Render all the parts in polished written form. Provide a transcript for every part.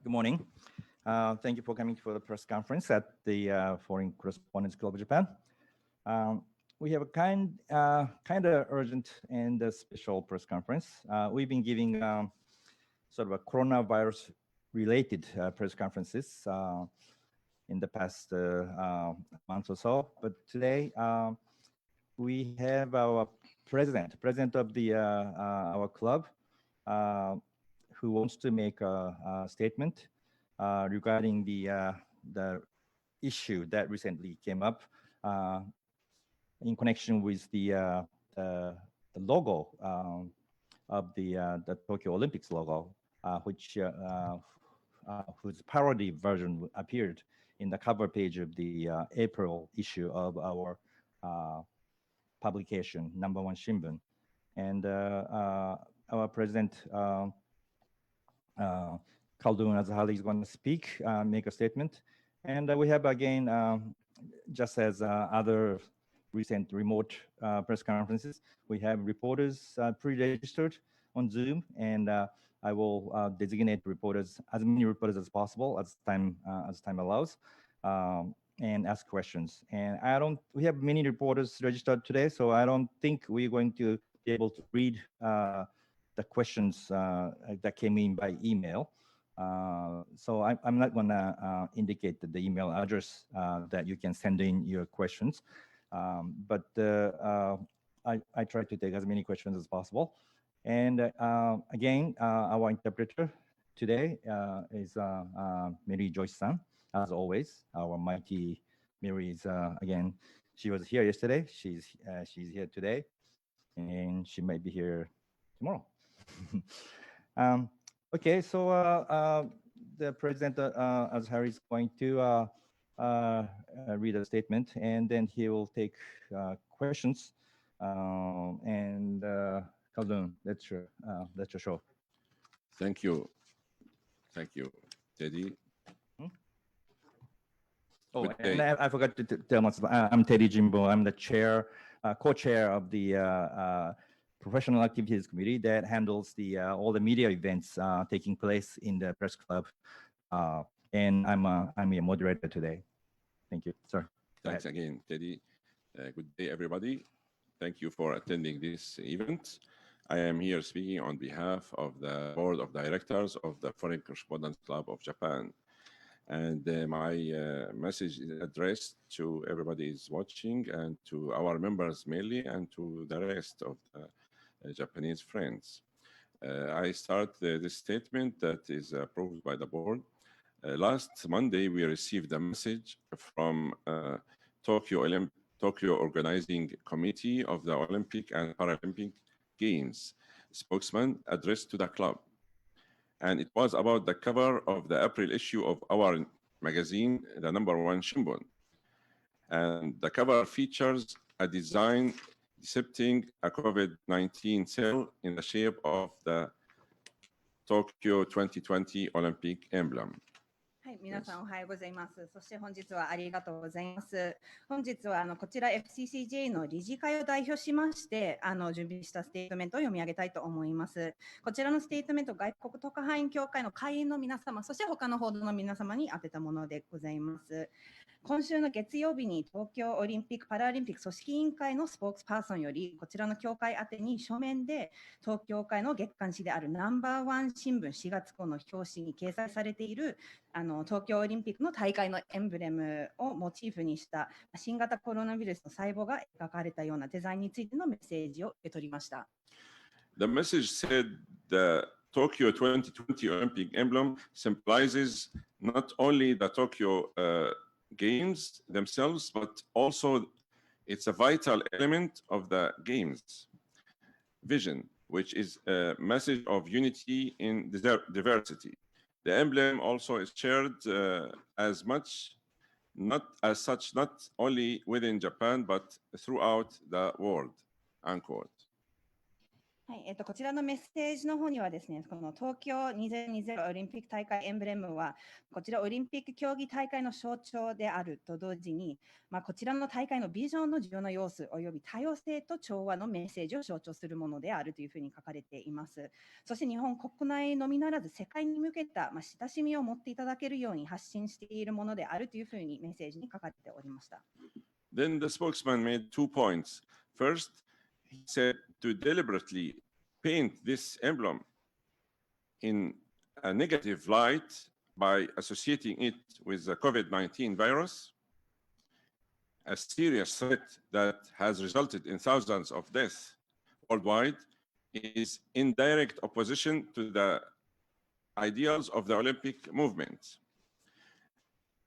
Good morning. Thank you for coming for the press conference at the Foreign Correspondents Club of Japan. We have a kind of urgent and special press conference. We've been giving sort of a coronavirus-related press conferences in the past month or so. But today we have our president of the our club, who wants to make a statement regarding the issue that recently came up in connection with the logo of the Tokyo Olympics logo, which whose parody version appeared in the cover page of the April issue of our publication, #1 Shimbun. And our president, Khaldon Azhari, is going to speak, make a statement. And we have again, just as other recent remote press conferences, we have reporters pre-registered on Zoom, and I will designate reporters, as many reporters as possible as time allows, and ask questions. And we have many reporters registered today, so I don't think we're going to be able to read the questions that came in by email. So I'm not gonna indicate the email address that you can send in your questions. But I try to take as many questions as possible. And again, our interpreter today is Mary Joyce-san, as always. Our mighty Mary is, again, she was here yesterday, she's here today, and she might be here tomorrow. Okay, so the president, Azhari, is going to read a statement, and then he will take questions. And Khaldon, that's your show. Thank you, Teddy. Oh, and I forgot to tell myself, I'm Teddy Jimbo. I'm the co-chair of the Professional Activities Committee that handles all the media events taking place in the press club, and I'm a moderator today. Thank you, sir. Thanks again, Teddy. Good day, everybody. Thank you for attending this event. I am here speaking on behalf of the Board of Directors of the Foreign Correspondents Club of Japan. And my message is addressed to everybody who's watching and to our members mainly and to the rest of the Japanese friends. I start this statement that is approved by the board. Last Monday, we received a message from Tokyo Organizing Committee of the Olympic and Paralympic Games spokesman addressed to the club. And it was about the cover of the April issue of our magazine, the #1 Shimbun. And the cover features a design depicting a COVID-19 cell in the shape of the Tokyo 2020 Olympic emblem. はい、皆さんおはようございます。そして本日はありがとうございます。本日はこちら FCCJ の理事会を代表しまして準備したステートメントを読み上げたいと思います。こちらのステートメント、外国特派員協会の会員の皆様、そして他の報道の皆様に宛てたものでございます。今週の月曜日に東京オリンピック・パラリンピック組織委員会のスポークスパーソンよりこちらの協会宛てに書面で東京会の月刊誌である#1新聞4月号の表紙に掲載されている東京オリンピックの大会のエンブレムをモチーフにした新型コロナウイルスの細胞が描かれたようなデザインについてのメッセージを受け取りました。The message said the Tokyo 2020 Olympic emblem symbolizes not only the Tokyo Games themselves, but also it's a vital element of the Games vision, which is a message of unity in diversity. The emblem also is shared as much, not as such, not only within Japan, but throughout the world, unquote. はい、こちらのメッセージの方にはですね、この東京2020オリンピック大会エンブレムは、こちらオリンピック競技大会の象徴であると同時に、こちらの大会のビジョンの重要な要素および多様性と調和のメッセージを象徴するものであるというふうに書かれています。そして日本国内のみならず世界に向けた、親しみを持っていただけるように発信しているものであるというふうにメッセージに書かれておりました。Then the spokesman made 2 points. First, he said to deliberately paint this emblem in a negative light by associating it with the COVID-19 virus, a serious threat that has resulted in thousands of deaths worldwide, is in direct opposition to the ideals of the Olympic movement.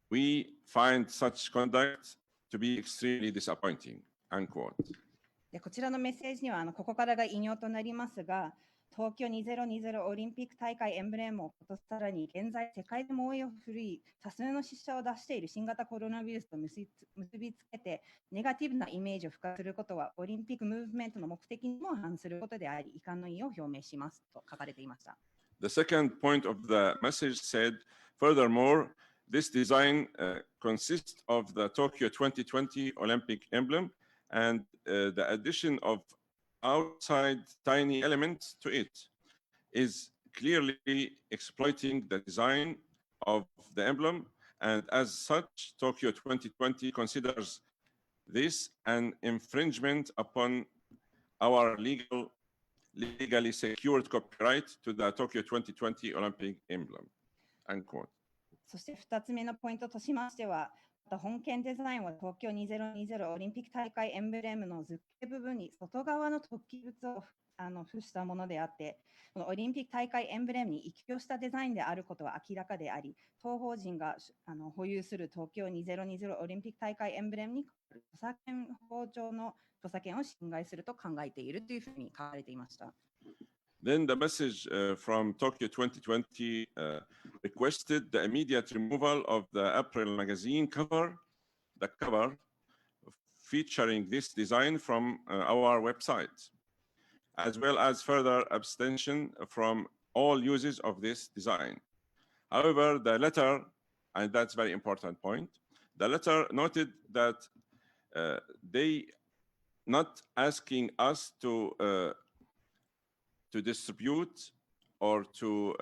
We find such conduct to be extremely disappointing, unquote. でこちらのメッセージにはここからが引用となりますが、東京2020オリンピック大会エンブレムをことさらに現在世界で猛威を振るい多数の死者を出している新型コロナウイルスと結びつけてネガティブなイメージを付加することはオリンピックムーブメントの目的にも反することであり遺憾の意を表明しますと書かれていました。The second point of the message said, furthermore, this design consists of the Tokyo 2020 Olympic emblem and the addition of outside tiny elements to it is clearly exploiting the design of the emblem, and as such, Tokyo 2020 considers this an infringement upon our legally secured copyright to the Tokyo 2020 Olympic emblem, unquote. そして2つ目のポイントとしましては、本件デザインは東京2020オリンピック大会エンブレムの図形部分に外側の突起物を付したものであって、このオリンピック大会エンブレムに一挙したデザインであることは明らかであり、当法人が保有する東京2020オリンピック大会エンブレムに著作権法上の著作権を侵害すると考えているというふうに書かれていました。Then the message from Tokyo 2020 requested the immediate removal of the April magazine cover, the cover featuring this design from our website, as well as further abstention from all uses of this design. However, the letter, and that's a very important point, the letter noted that they not asking us to distribute or to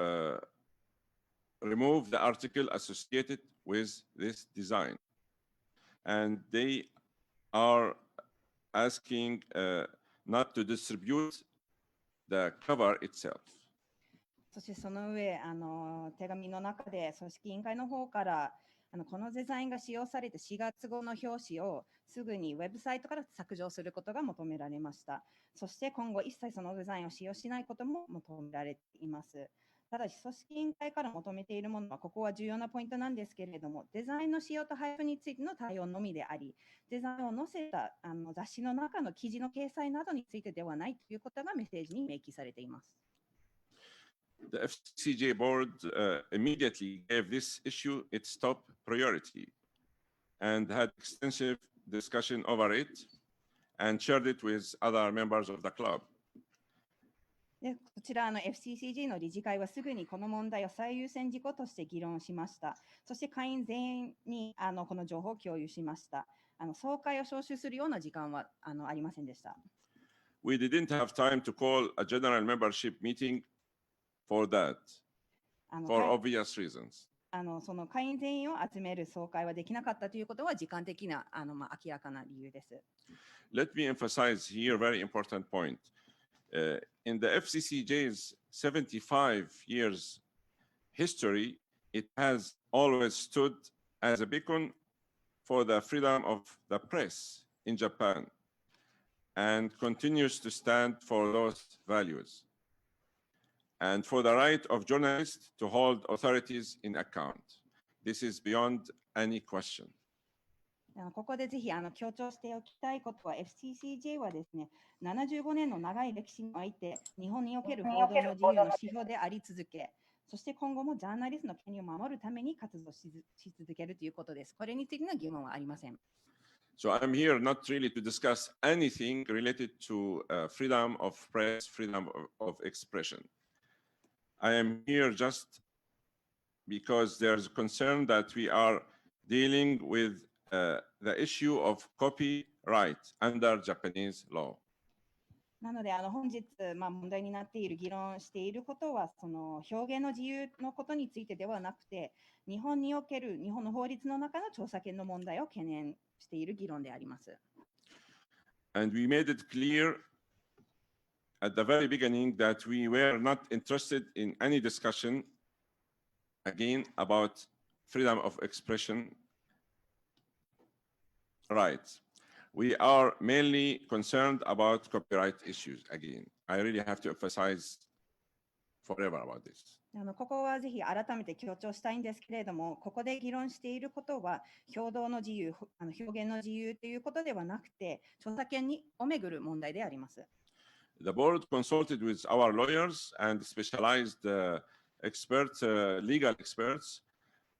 remove the article associated with this design. And they are asking not to distribute the cover itself. そしてその上、手紙の中で組織委員会の方からこのデザインが使用されて4月号の表紙をすぐにウェブサイトから削除することが求められました。そして今後一切そのデザインを使用しないことも求められています。ただし組織委員会から求めているものはここは重要なポイントなんですけれども、デザインの使用と配布についての対応のみであり、デザインを載せた雑誌の中の記事の掲載などについてではないということがメッセージに明記されています。The FCCJ board immediately gave this issue its top priority and had extensive discussion over it and shared it with other members of the club. でこちらFCCJ の理事会はすぐにこの問題を最優先事項として議論しました。そして会員全員にこの情報を共有しました。総会を招集するような時間はありませんでした。We didn't have time to call a general membership meeting for that, for obvious reasons. その会員全員を集める総会はできなかったということは時間的な明らかな理由です。Let me emphasize here a very important point. In the FCCJ's 75 years history, it has always stood as a beacon for the freedom of the press in Japan and continues to stand for those values and for the right of journalists to hold authorities in account. This is beyond any question. ここでぜひ強調しておきたいことは FCCJ はですね、75年の長い歴史において日本における報道の自由の指標であり続け、そして今後もジャーナリストの権利を守るために活動し続けるということです。これについての疑問はありません。So I'm here not really to discuss anything related to freedom of press, freedom of expression. I am here just because there's concern that we are dealing with the issue of copyright under Japanese law. なので本日、問題になっている議論していることはその表現の自由のことについてではなくて、日本における日本の法律の中の著作権の問題を懸念している議論であります。And we made it clear at the very beginning that we were not interested in any discussion again about freedom of expression rights. We are mainly concerned about copyright issues again. I really have to emphasize forever about this. ここはぜひ改めて強調したいんですけれども、ここで議論していることは表現の自由ということではなくて、著作権をめぐる問題であります。The board consulted with our lawyers and specialized legal experts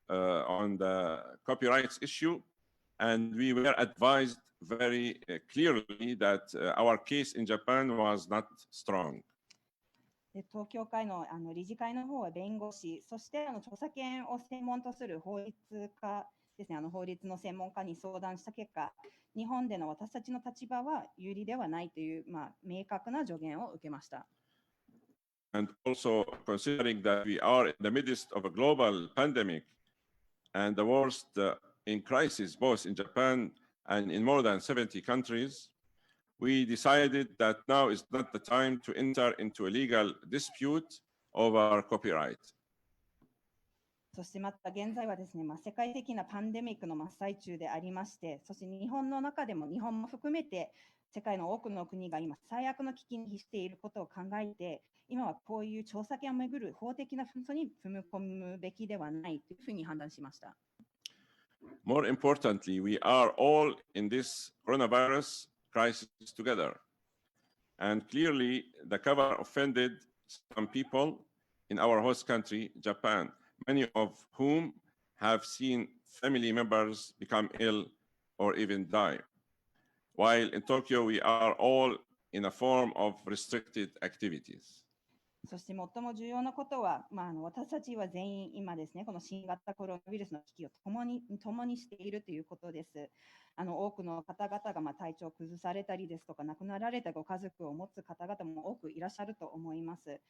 on the copyrights issue, and we were advised very clearly that our case in Japan was not strong. 東京会の理事会の方は弁護士、そして著作権を専門とする法律家ですね、法律の専門家に相談した結果、日本での私たちの立場は有利ではないという、明確な助言を受けました。And also considering that we are in the midst of a global pandemic and the worst in crisis both in Japan and in more than 70 countries, we decided that now is not the time to enter into a legal dispute over copyright. そしてまた現在はですね、世界的なパンデミックの真っ最中でありまして、そして日本の中でも日本も含めて世界の多くの国が今最悪の危機に瀕していることを考えて、今はこういう著作権をめぐる法的な紛争に踏み込むべきではないというふうに判断しました。More importantly, we are all in this coronavirus crisis together. And clearly, the cover offended some people in our host country, Japan, many of whom have seen family members become ill or even die. While in Tokyo, we are all in a form of restricted activities. そして最も重要なことは、私たちは全員今ですね、この新型コロナウイルスの危機を共にしているということです。多くの方々が体調を崩されたりですとか、亡くなられたご家族を持つ方々も多くいらっしゃると思います。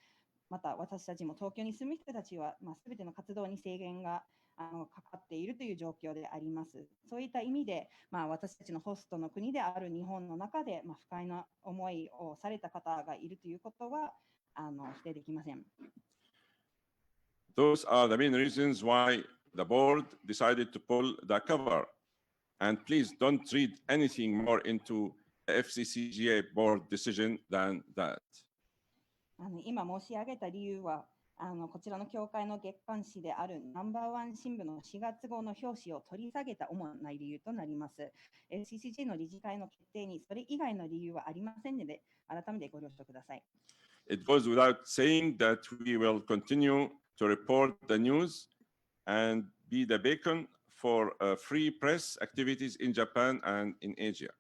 また私たちも東京に住む人たちは、全ての活動に制限がかかっているという状況であります。そういった意味で、私たちのホストの国である日本の中で、不快な思いをされた方がいるということは否定できません。Those are the main reasons why the board decided to pull the cover. And please don't read anything more into the FCCJ board decision than that. 今申し上げた理由は、こちらの協会の月刊誌であるナンバーワン新聞の4月号の表紙を取り下げた主な理由となります。FCCJ の理事会の決定にそれ以外の理由はありませんので、改めてご了承ください。It goes without saying that we will continue to report the news and be the beacon for free press activities in Japan and in Asia.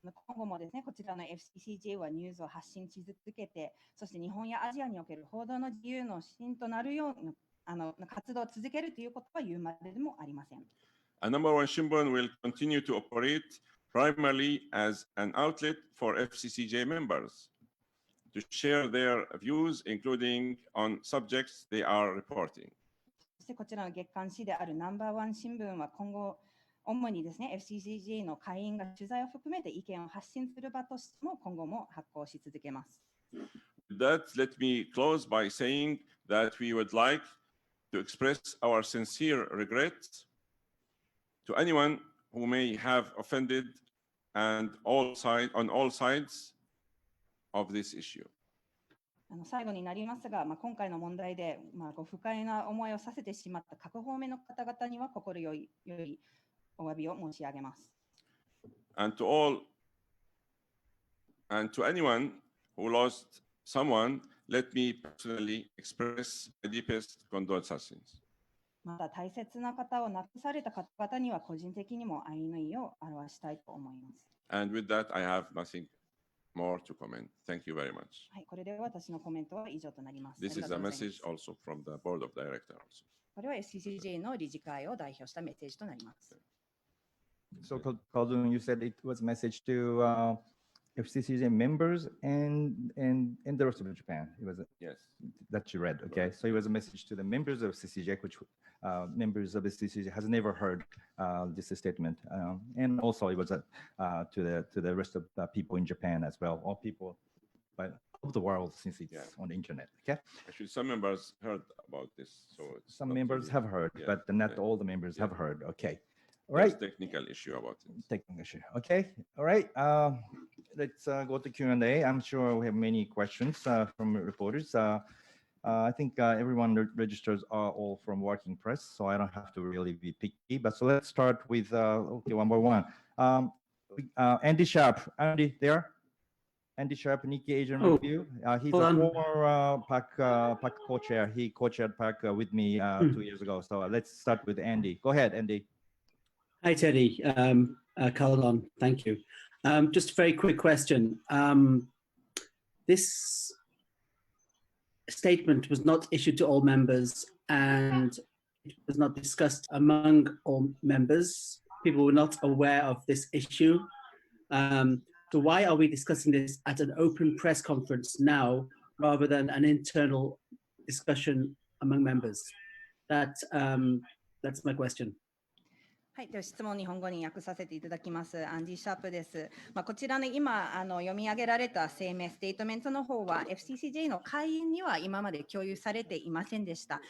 今後もですね、こちらの FCCJ はニュースを発信し続けて、そして日本やアジアにおける報道の自由の指針となるような活動を続けるということは言うまででもありません。A number one Shimbun will continue to operate primarily as an outlet for FCCJ members to share their views, including on subjects they are reporting. そしてこちらの月刊誌であるナンバーワン新聞は今後、主にですね、FCCJ の会員が取材を含めて意見を発信する場としても今後も発行し続けます。With that, let me close by saying that we would like to express our sincere regrets to anyone who may have offended and on all sides of this issue. 最後になりますが、今回の問題で、ご不快な思いをさせてしまった各方面の方々には心よいお詫びを申し上げます。And to anyone who lost someone, let me personally express my deepest condolences. また大切な方を亡くされた方々には個人的にも愛の意を表したいと思います。And with that, I have nothing more to comment. Thank you very much. はい、これで私のコメントは以上となります。 This is a ありがとうございます。 message also from the board of directors. これは FCCJ の理事会を代表したメッセージとなります。So, Khaldon, you said it was a message to FCCJ members and the rest of Japan. It was Yes. that you read, okay? So it was a message to the members of CCJ, which members of the CCJ has never heard this statement, and also it was to the rest of the people in Japan as well, all people of the world since it's on the internet, okay? Actually, some members heard about this, so it's Some not members really- have heard, Yeah, but not yeah, all the members have yeah. heard, okay? All There's right. technical issue about it. Technical issue. Okay. All right. Let's go to Q&A. I'm sure we have many questions from reporters. I think everyone registers are all from working press, so I don't have to really be picky. But so let's start with one by one. Andy Sharp. Andy, there? Andy Sharp, Nikkei Asian Oh, Review. He's hold a on. former PAC co-chair. He co-chaired PAC with me 2 years ago. So let's start with Andy. Go ahead, Andy. Hi, Teddy. Khaldon, thank you. Just a very quick question. This statement was not issued to all members and it was not discussed among all members. People were not aware of this issue. So why are we discussing this at an open press conference now rather than an internal discussion among members? That's my question. はい、では質問を日本語に訳させていただきます。アンディ・シャープです。こちらの今読み上げられた声明、ステートメントの方は FCCJ の会員には今まで共有されていませんでした。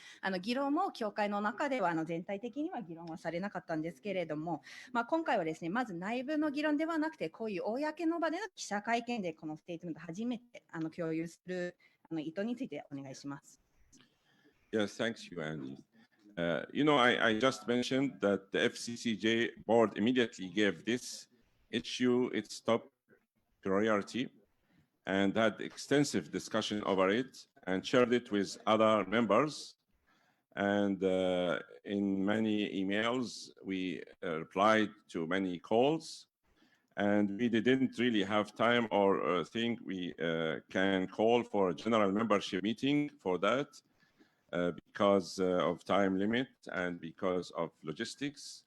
議論も協会の中では全体的には議論はされなかったんですけれども、今回はですね、まず内部の議論ではなくて、こういう公の場での記者会見でこのステートメントを初めて共有する意図についてお願いします。Yes, thanks you, Andy. I just mentioned that the FCCJ board immediately gave this issue its top priority and had extensive discussion over it and shared it with other members. And in many emails, we replied to many calls. And we didn't really have time or think we can call for a general membership meeting for that. Because of time limit and because of logistics.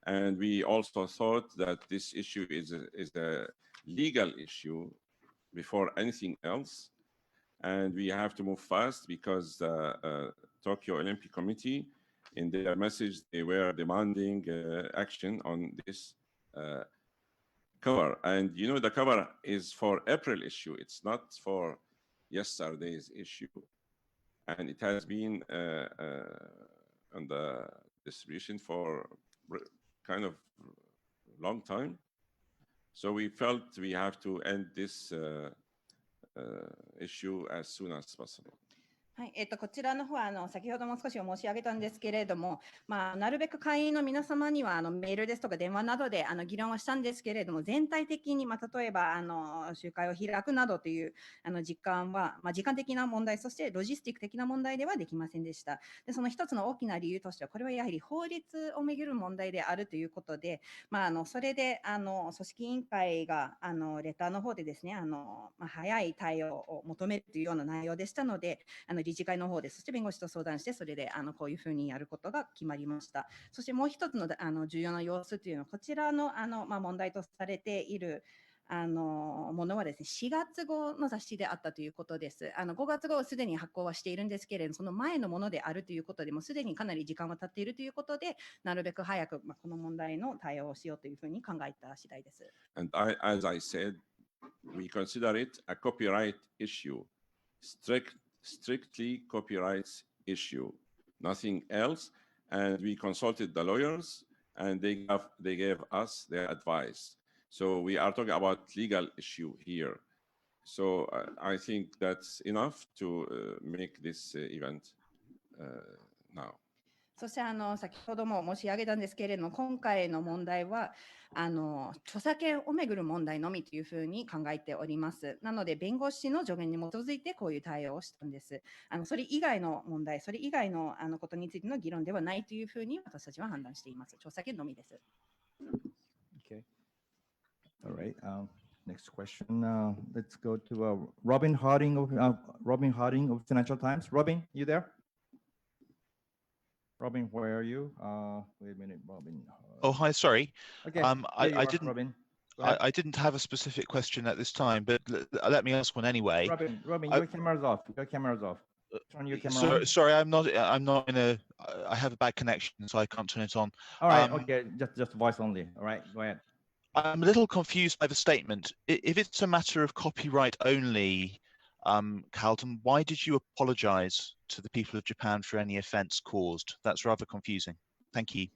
And we also thought that this issue is a legal issue before anything else. And we have to move fast because the Tokyo Olympic Committee, in their message, they were demanding action on this cover. And the cover is for April issue. It's not for yesterday's issue. And it has been on the distribution for kind of long time. So we felt we have to end this issue as soon as possible. はい、こちらの方は先ほども少し申し上げたんですけれども、なるべく会員の皆様にはメールですとか電話などで議論はしたんですけれども、全体的に、例えば集会を開くなどという時間は、時間的な問題、そしてロジスティック的な問題ではできませんでした。でその一つの大きな理由としては、これはやはり法律をめぐる問題であるということで、それで組織委員会がレターの方でですね、早い対応を求めるというような内容でしたので、理事会の方で、そして弁護士と相談して、それでこういうふうにやることが決まりました。そしてもう一つの重要な要素というのは、こちらの問題とされているものはですね、4月号の雑誌であったということです。5月号をすでに発行はしているんですけれども、その前のものであるということで、もうすでにかなり時間が経っているということで、なるべく早くこの問題の対応をしようというふうに考えた次第です。And as I said, we consider it a copyright issue, strictly copyright issue, nothing else. And we consulted the lawyers, and they gave us their advice. So we are talking about legal issue here. So I think that's enough to make this event now. そして先ほども申し上げたんですけれども、今回の問題は著作権をめぐる問題のみというふうに考えております。なので、弁護士の助言に基づいてこういう対応をしたんです。それ以外の問題、それ以外のことについての議論ではないというふうに私たちは判断しています。著作権のみです。Okay. All right. Next question. Let's go to Robin Harding of Financial Times. Robin, you there? Robin, where are you? Wait a minute, Robin. Oh, hi. Sorry. Okay. I didn't. Robin. I didn't have a specific question at this time, but let me ask one anyway. Robin, your camera's off. Your camera's off. Turn your camera on. Sorry, I'm not in a. I have a bad connection, so I can't turn it on. All right. Okay. Just voice only. All right. Go ahead. I'm a little confused by the statement. If it's a matter of copyright only, Khaldon, why did you apologize to the people of Japan for any offense caused? That's rather confusing. Thank you.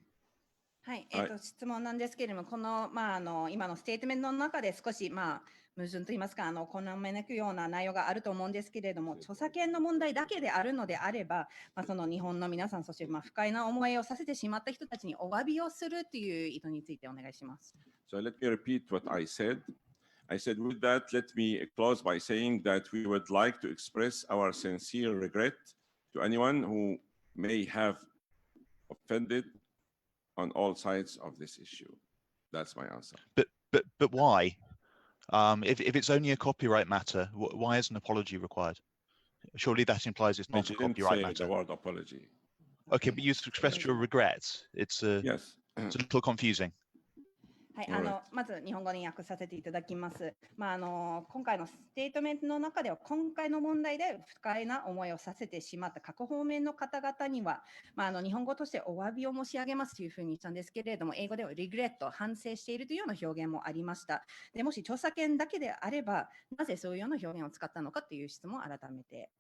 はい、質問なんですけれども、この、今のステートメントの中で少し、矛盾といいますか、混乱を招くような内容があると思うんですけれども、著作権の問題だけであるのであれば、その日本の皆さん、そして不快な思いをさせてしまった人たちにお詫びをするという意図についてお願いします。So let me repeat what I said. I said with that, let me close by saying that we would like to express our sincere regret to anyone who may have offended on all sides of this issue. That's my answer. But why? If it's only a copyright matter, why is an apology required? Surely that implies it's not a copyright matter. The word apology. Okay, but you expressed your regrets. Yes. It's a little confusing. はい、まず日本語に訳させていただきます。今回のステートメントの中では、今回の問題で不快な思いをさせてしまった各方面の方々には、日本語としてお詫びを申し上げますというふうにしたんですけれども、英語ではリグレット、反省しているというような表現もありました。でもし著作権だけであれば、なぜそういうような表現を使ったのかという質問を改めて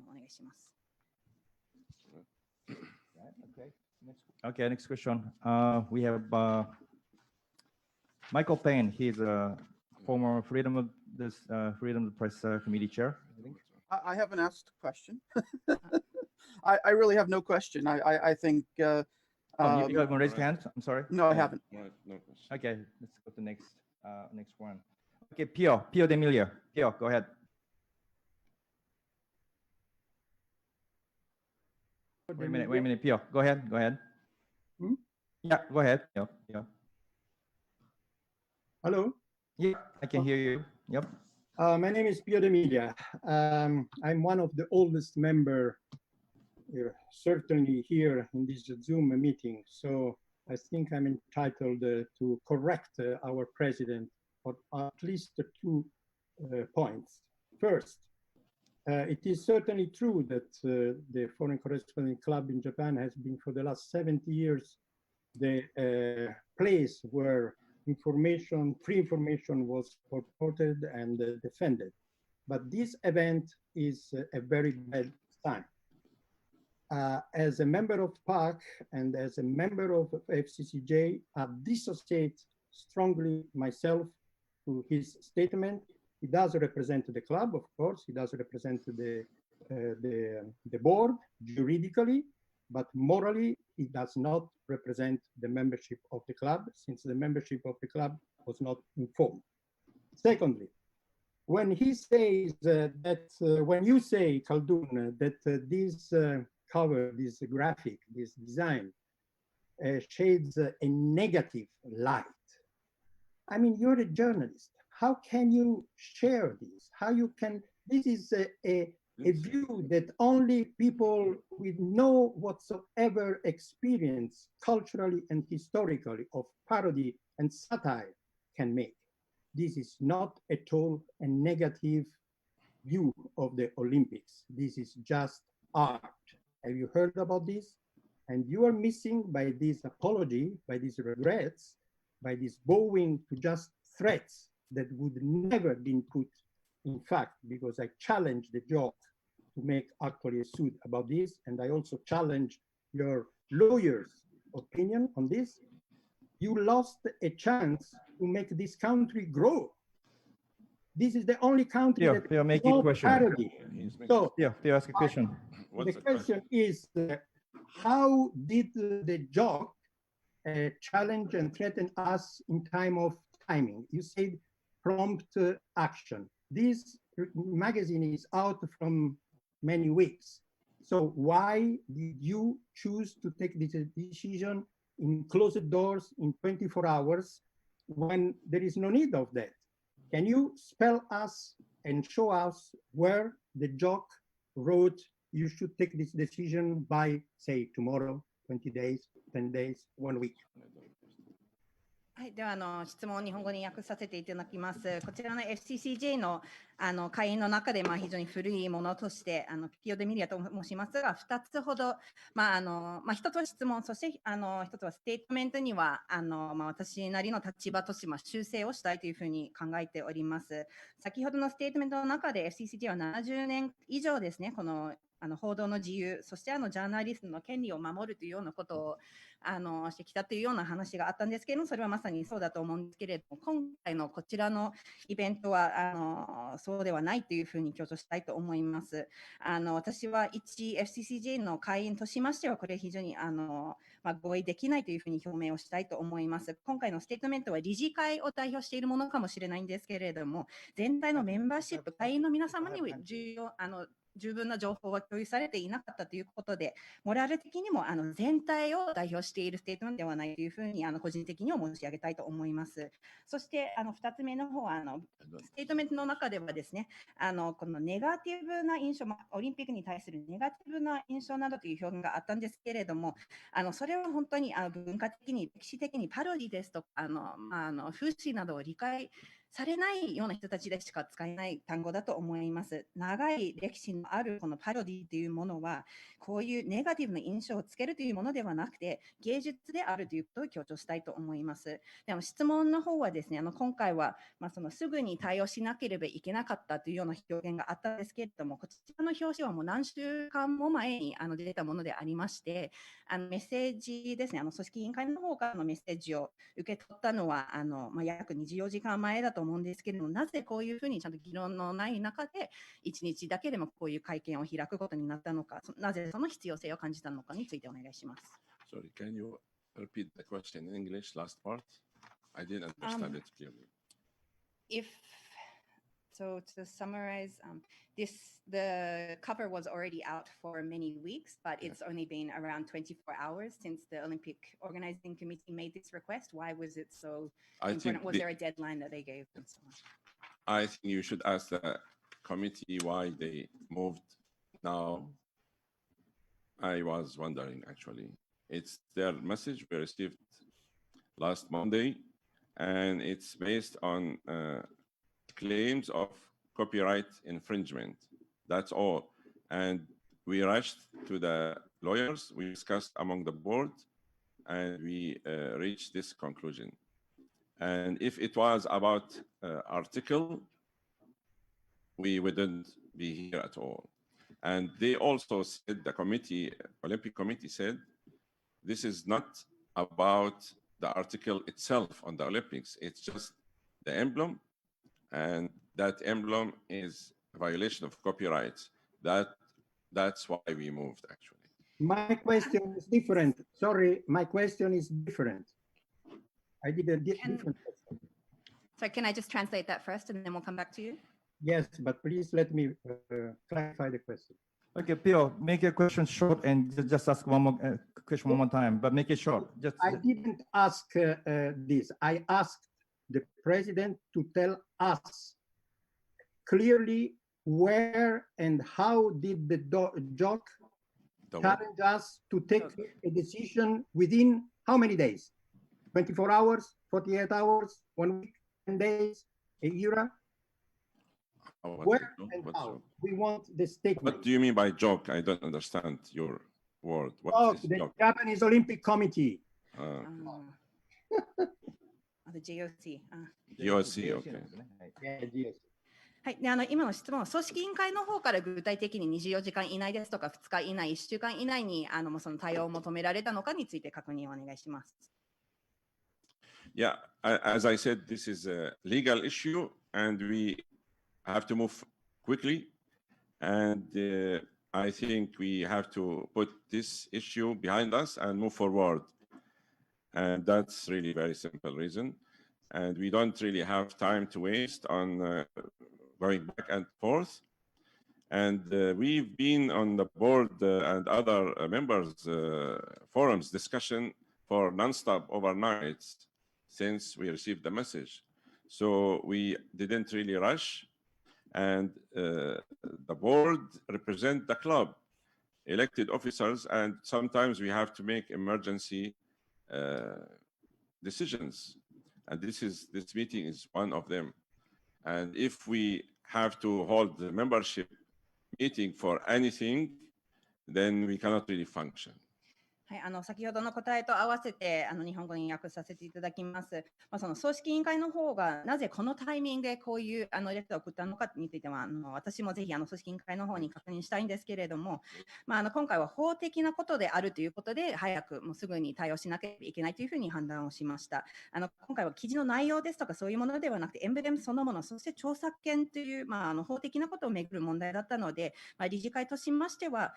お願いします。Okay, next question. We have Michael Payne. He's a former Freedom of the Press Committee chair. I think. I haven't asked a question. I really have no question. I think. You haven't raised hand? I'm sorry. No, I haven't. No question. Okay, let's go to the next one. Okay, Pio D'Emilia. Pio, go ahead. Wait a minute, Pio. Go ahead. Hmm? Yeah, go ahead. Pio. Hello. Yeah, I can hear you. Yep. My name is Pio D'Emilia. I'm one of the oldest member, certainly here in this Zoom meeting. So I think I'm entitled to correct our president on at least 2 points. First, it is certainly true that the Foreign Correspondent Club in Japan has been for the last 70 years the place where free information was purported and defended. But this event is a very bad sign. As a member of PAC and as a member of FCCJ, I dissociate strongly myself to his statement. He does represent the club, of course. He does represent the board juridically, but morally, it does not represent the membership of the club, since the membership of the club was not informed. Secondly, when he says when you say, Khaldon, that this cover, this graphic, this design shades a negative light, I mean, you're a journalist. How can you share this? This is a view that only people with no whatsoever experience culturally and historically of parody and satire can make. This is not at all a negative view of the Olympics. This is just art. Have you heard about this? And you are missing by this apology, by these regrets, by this bowing to just threats that would never been put in fact, because I challenged the job to make actually a suit about this, and I also challenge your lawyer's opinion on this. You lost a chance to make this country grow. This is the only country that make a question. parody. So, ask a question. the question is, how did the joke challenge and threaten us in time of timing? You said prompt action. This magazine is out from many weeks. So why did you choose to take this decision in closed doors in 24 hours when there is no need of that? Can you spell us and show us where the joke wrote you should take this decision by, say, tomorrow, 20 days, 10 days, 1 week? はい、では質問を日本語に訳させていただきます。こちらの FCCJ の会員の中で非常に古いものとしてピオデミリアと申しますが、2つほど、1つは質問、そして1つはステートメントには私なりの立場として修正をしたいというふうに考えております。先ほどのステートメントの中で FCCJ は70年以上ですね、この報道の自由、そしてジャーナリストの権利を守るというようなことをしてきたというような話があったんですけれども、それはまさにそうだと思うんですけれども、今回のこちらのイベントはそうではないというふうに強調したいと思います。私は一 FCCJ の会員としましては、これ非常に合意できないというふうに表明をしたいと思います。今回のステートメントは理事会を代表しているものかもしれないんですけれども、全体のメンバーシップ、会員の皆様には十分な情報は共有されていなかったということで、モラル的にも全体を代表しているステートメントではないというふうに個人的には申し上げたいと思います。そして2つ目の方はステートメントの中ではですね、このネガティブな印象、オリンピックに対するネガティブな印象などという表現があったんですけれども、それは本当に文化的に歴史的にパロディですとか風刺などを理解されないような人たちでしか使えない単語だと思います。長い歴史のあるこのパロディというものは、こういうネガティブな印象をつけるというものではなくて、芸術であるということを強調したいと思います。でも質問の方はですね、今回は、すぐに対応しなければいけなかったというような表現があったんですけれども、こちらの表紙はもう何週間も前に出たものでありまして、メッセージですね、組織委員会の方からのメッセージを受け取ったのは約24時間前だと思うんですけれども、なぜこういうふうにちゃんと議論のない中で1日だけでもこういう会見を開くことになったのか、なぜその必要性を感じたのかについてお願いします。Sorry, can you repeat the question in English, last part? I didn't understand it clearly. So to summarize, the cover was already out for many weeks, but it's only been around 24 hours since the Olympic Organizing Committee made this request. Why was it so important? Was there a deadline that they gave? And so on? I think you should ask the committee why they moved now. I was wondering, actually. It's their message we received last Monday, and it's based on claims of copyright infringement. That's all. And we rushed to the lawyers, we discussed among the board, and we reached this conclusion. And if it was about article, we wouldn't be here at all. And they also said, the committee, Olympic Committee said, this is not about the article itself on the Olympics. It's just the emblem, and that emblem is a violation of copyrights. That's why we moved, actually. My question is different. Sorry, my question is different. I did a different question. So can I just translate that first and then we'll come back to you? Yes, but please let me clarify the question. Okay, Pio, make your question short and just ask one more question one more time, but make it short. Just I didn't ask this. I asked the president to tell us clearly where and how did the joke challenge us to take a decision within how many days? 24 hours, 48 hours, 1 week, 10 days, a year? Where and how? We want the statement. What do you mean by joke? I don't understand your word. What is the Japanese Olympic Committee. The GOC. GOC, okay. Yeah, GOC. はい、で今の質問は組織委員会の方から具体的に24時間以内ですとか2日以内、1週間以内にその対応を求められたのかについて確認をお願いします。Yeah, as I said, this is a legal issue and we have to move quickly. And I think we have to put this issue behind us and move forward. And that's really very simple reason. And we don't really have time to waste on going back and forth. And we've been on the board and other members' forums discussion for nonstop overnights since we received the message. So we didn't really rush. And the board represent the club, elected officers, and sometimes we have to make emergency decisions. And this meeting is one of them. And if we have to hold the membership meeting for anything, then we cannot really function. はい、先ほどの答えと合わせて日本語に訳させていただきます。その組織委員会の方がなぜこのタイミングでこういうレターを送ったのかについては私もぜひ組織委員会の方に確認したいんですけれども、今回は法的なことであるということで早くもうすぐに対応しなければいけないというふうに判断をしました。今回は記事の内容ですとかそういうものではなくてエンブレムそのもの、そして著作権という、法的なことをめぐる問題だったので、理事会としましては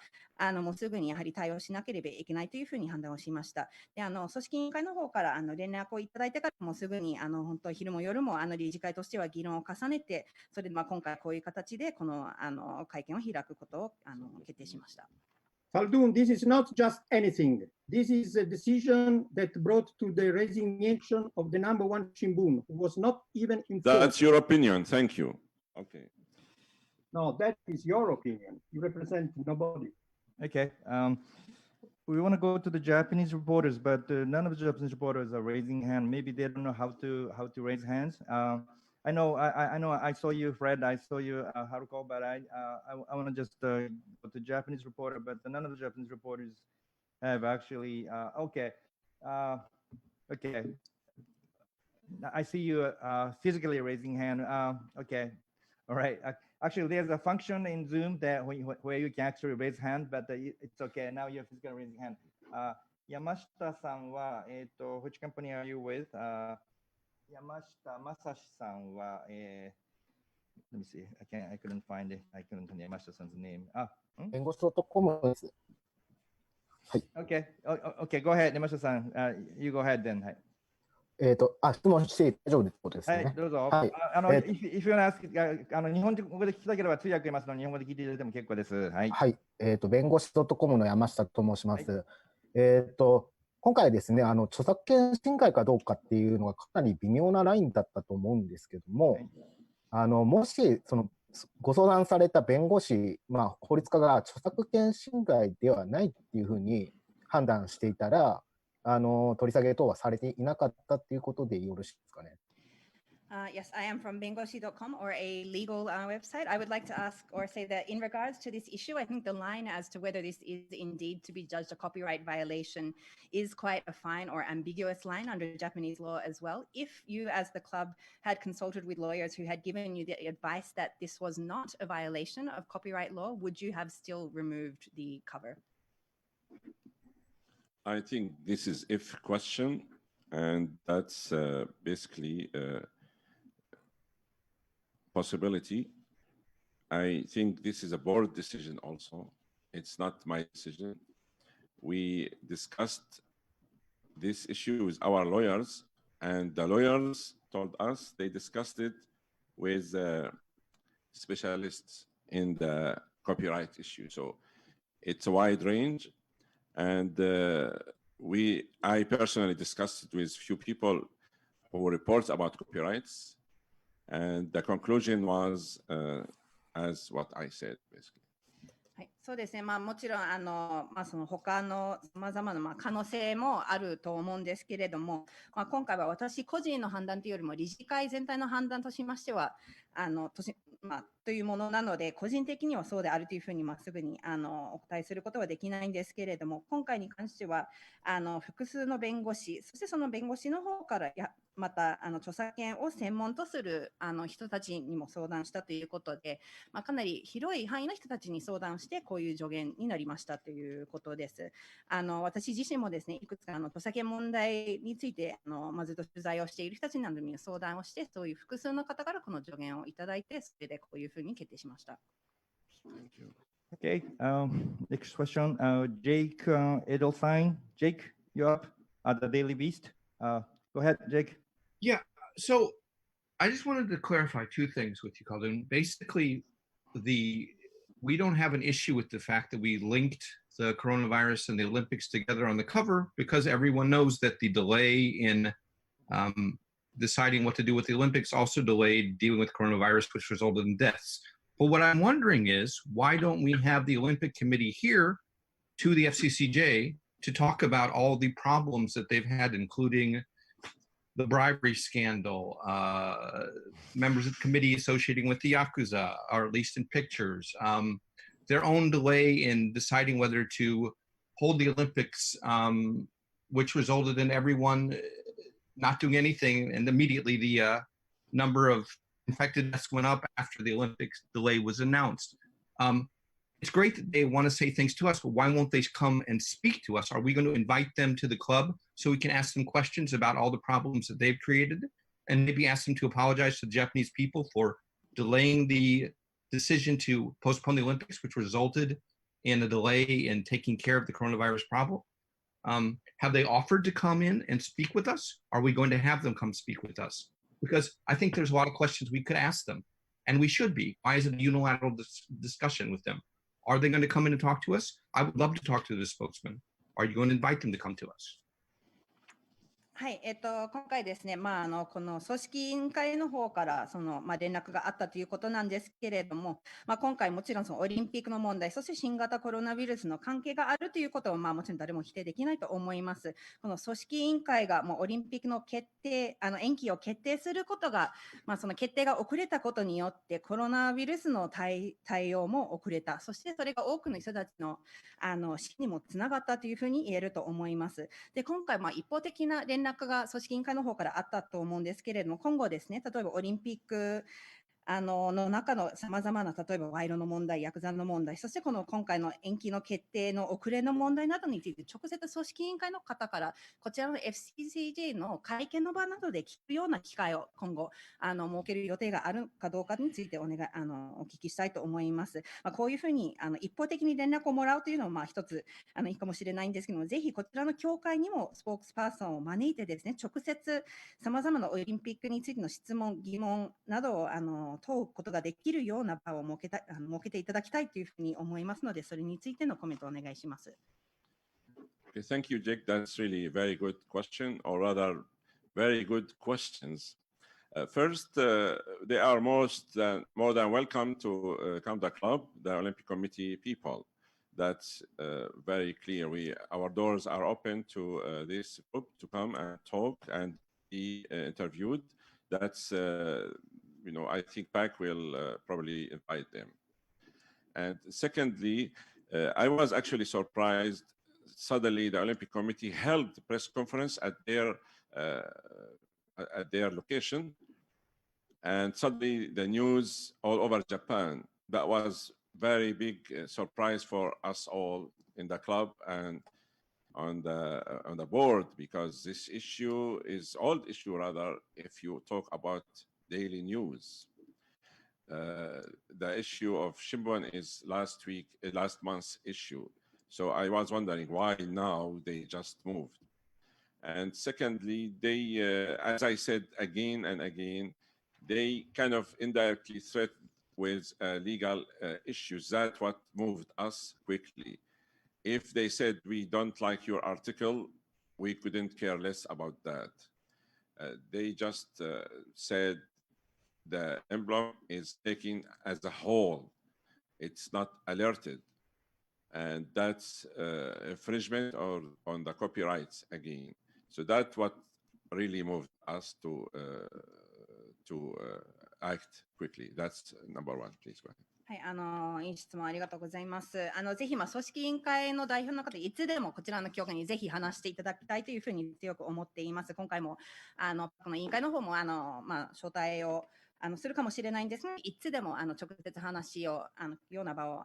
もうすぐにやはり対応しなければいけないというふうに判断をしました。で組織委員会の方から連絡をいただいてからもうすぐに本当昼も夜も理事会としては議論を重ねて、それで今回こういう形でこの会見を開くことを決定しました。Khaldon, this is not just anything. This is a decision that brought to the resignation of the number one Shimbun, who was not even informed. That's your opinion. Thank you. Okay. No, that is your opinion. You represent nobody. Okay. We want to go to the Japanese reporters, but none of the Japanese reporters are raising hand. Maybe they don't know how to raise hands. I know. I saw you, Fred. I saw you, Haruko. But I want to just go to Japanese reporter, but none of the Japanese reporters have actually. Okay. Okay. I see you physically raising hand. Okay. All right. Actually, there's a function in Zoom that where you can actually raise hand, but it's okay. Now you're physically raising hand. Yamashita-san wa, which company are you with? Yamashita Masashi-san wa, let me see. I couldn't find it. I couldn't find Yamashita-san's name. Bengoshi.com です。はい。Okay. Okay. Go ahead, Yamashita-san. You go ahead then. 質問して大丈夫ですことですね。はい、どうぞ。はい。if you ask 日本語で聞きたければ通訳いますので、日本語で聞いていただいても結構です。はい。はい。弁護士 .com の山下と申します。はい、今回ですね、著作権侵害かどうかっていうのがかなり微妙なラインだったと思うんですけども、はい、もしご相談された弁護士、法律家が著作権侵害ではないっていうふうに判断していたら、取り下げ等はされていなかったっていうことでよろしいですかね。Yes, I am from bengoshi.com or a legal website. I would like to ask or say that in regards to this issue, I think the line as to whether this is indeed to be judged a copyright violation is quite a fine or ambiguous line under Japanese law as well. If you as the club had consulted with lawyers who had given you the advice that this was not a violation of copyright law, would you have still removed the cover? I think this is if question, and that's basically a possibility. I think this is a board decision also. It's not my decision. We discussed this issue with our lawyers, and the lawyers told us they discussed it with specialists in the copyright issue. So it's a wide range. And I personally discussed it with few people who report about copyrights, and the conclusion was as what I said, basically. はい、そうですね。もちろんその他の様々な可能性もあると思うんですけれども、今回は私個人の判断というよりも理事会全体の判断としましてはというものなので、個人的にはそうであるというふうにすぐにお答えすることはできないんですけれども、今回に関しては複数の弁護士、そしてその弁護士の方からまた著作権を専門とする人たちにも相談したということで、かなり広い範囲の人たちに相談してこういう助言になりましたということです。私自身もですね、いくつか著作権問題についてずっと取材をしている人たちなどに相談をして、そういう複数の方からこの助言をいただいて、それでこういうふうに決定しました。Okay, next question. Jake Edelstein. Jake, you're up at the Daily Beast. Go ahead, Jake. Yeah. So I just wanted to clarify two things with you, Khaldon. Basically, we don't have an issue with the fact that we linked the coronavirus and the Olympics together on the cover because everyone knows that the delay in deciding what to do with the Olympics also delayed dealing with coronavirus, which resulted in deaths. But what I'm wondering is, why don't we have the Olympic Committee here to the FCCJ to talk about all the problems that they've had, including the bribery scandal, members of the committee associating with the Yakuza, or at least in pictures, their own delay in deciding whether to hold the Olympics, which resulted in everyone not doing anything, and immediately the number of infected deaths went up after the Olympics delay was announced. It's great that they want to say things to us, but why won't they come and speak to us? Are we going to invite them to the club so we can ask them questions about all the problems that they've created, and maybe ask them to apologize to the Japanese people for delaying the decision to postpone the Olympics, which resulted in a delay in taking care of the coronavirus problem? Have they offered to come in and speak with us? Are we going to have them come speak with us? Because I think there's a lot of questions we could ask them, and we should be. Why is it a unilateral discussion with them? Are they going to come in and talk to us? I would love to talk to the spokesman. Are you going to invite them to come to us? はい、今回ですね、この組織委員会の方から連絡があったということなんですけれども、今回もちろんそのオリンピックの問題、そして新型コロナウイルスの関係があるということを、もちろん誰も否定できないと思います。この組織委員会がもうオリンピックの決定、延期を決定することが、その決定が遅れたことによって、コロナウイルスの対応も遅れた、そしてそれが多くの人たちの死にもつながったというふうに言えると思います。で、今回、一方的な連絡が組織委員会の方からあったと思うんですけれども、今後ですね、例えばオリンピックの中のさまざまな、例えば賄賂の問題、薬剤の問題、そしてこの今回の延期の決定の遅れの問題などについて、直接組織委員会の方から、こちらの FCCJ の会見の場などで聞くような機会を今後設ける予定があるかどうかについてお聞きしたいと思います。こういうふうに一方的に連絡をもらうというのは一ついいかもしれないんですけども、ぜひこちらの協会にもスポークスパーソンを招いてですね、直接さまざまなオリンピックについての質問、疑問などを問うことができるような場を設けていただきたいというふうに思いますので、それについてのコメントをお願いします。Okay, thank you, Jake. That's really a very good question, or rather, very good questions. First, they are more than welcome to come to the club, the Olympic Committee people. That's very clear. Our doors are open to this group to come and talk and be interviewed. That's, I think PAC will probably invite them. And secondly, I was actually surprised. Suddenly, the Olympic Committee held a press conference at their location, and suddenly the news all over Japan. That was very big surprise for us all in the club and on the board, because this issue is old issue rather. If you talk about daily news, the issue of Shimbun is last month's issue. So I was wondering why now they just moved. And secondly, they, as I said again and again, they kind of indirectly threatened with legal issues. That's what moved us quickly. If they said, we don't like your article, we couldn't care less about that. They just said the Emblem is taken as a whole. It's not alerted. And that's infringement on the copyrights again. So that's what really moved us to act quickly. That's number one. Please go ahead. はい、いい質問ありがとうございます。ぜひ、組織委員会の代表の方、いつでもこちらの協会にぜひ話していただきたいというふうに強く思っています。今回もこの委員会の方も招待をするかもしれないんですが、いつでも直接話をような場を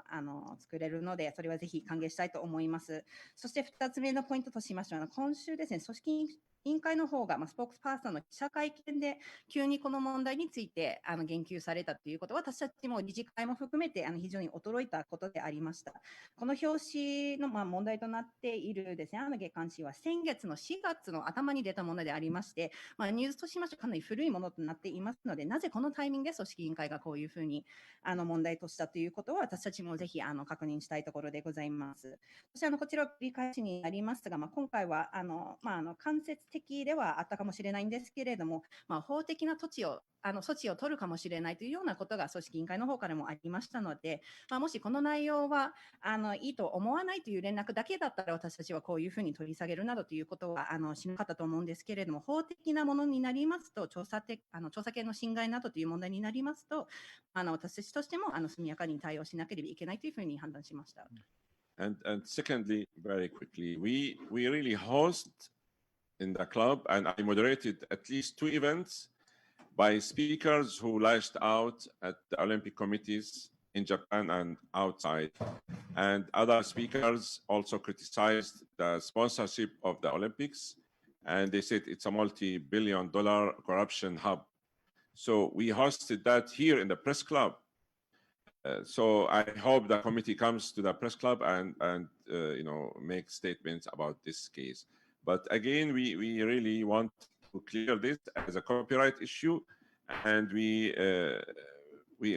作れるので、それはぜひ歓迎したいと思います。そして2つ目のポイントとしましては、今週ですね、組織委員会の方が、スポークスパーソンの記者会見で急にこの問題について言及されたということは、私たちも理事会も含めて非常に驚いたことでありました。この表紙の問題となっているですね、月刊誌は先月の4月の頭に出たものでありまして、ニュースとしましてかなり古いものとなっていますので、なぜこのタイミングで組織委員会がこういうふうに問題としたということは、私たちもぜひ確認したいところでございます。そしてこちらは繰り返しになりますが、今回は間接的ではあったかもしれないんですけれども、法的な措置を取るかもしれないというようなことが組織委員会の方からもありましたので、もしこの内容はいいと思わないという連絡だけだったら、私たちはこういうふうに取り下げるなどということはしなかったと思うんですけれども、法的なものになりますと、調査権の侵害などという問題になりますと、私たちとしても速やかに対応しなければいけないというふうに判断しました。And secondly, very quickly, we really host in the club, and I moderated at least 2 events by speakers who lashed out at the Olympic committees in Japan and outside. And other speakers also criticized the sponsorship of the Olympics, and they said it's a multi-billion-dollar corruption hub. So we hosted that here in the press club. So I hope the committee comes to the press club and make statements about this case. But again, we really want to clear this as a copyright issue, and we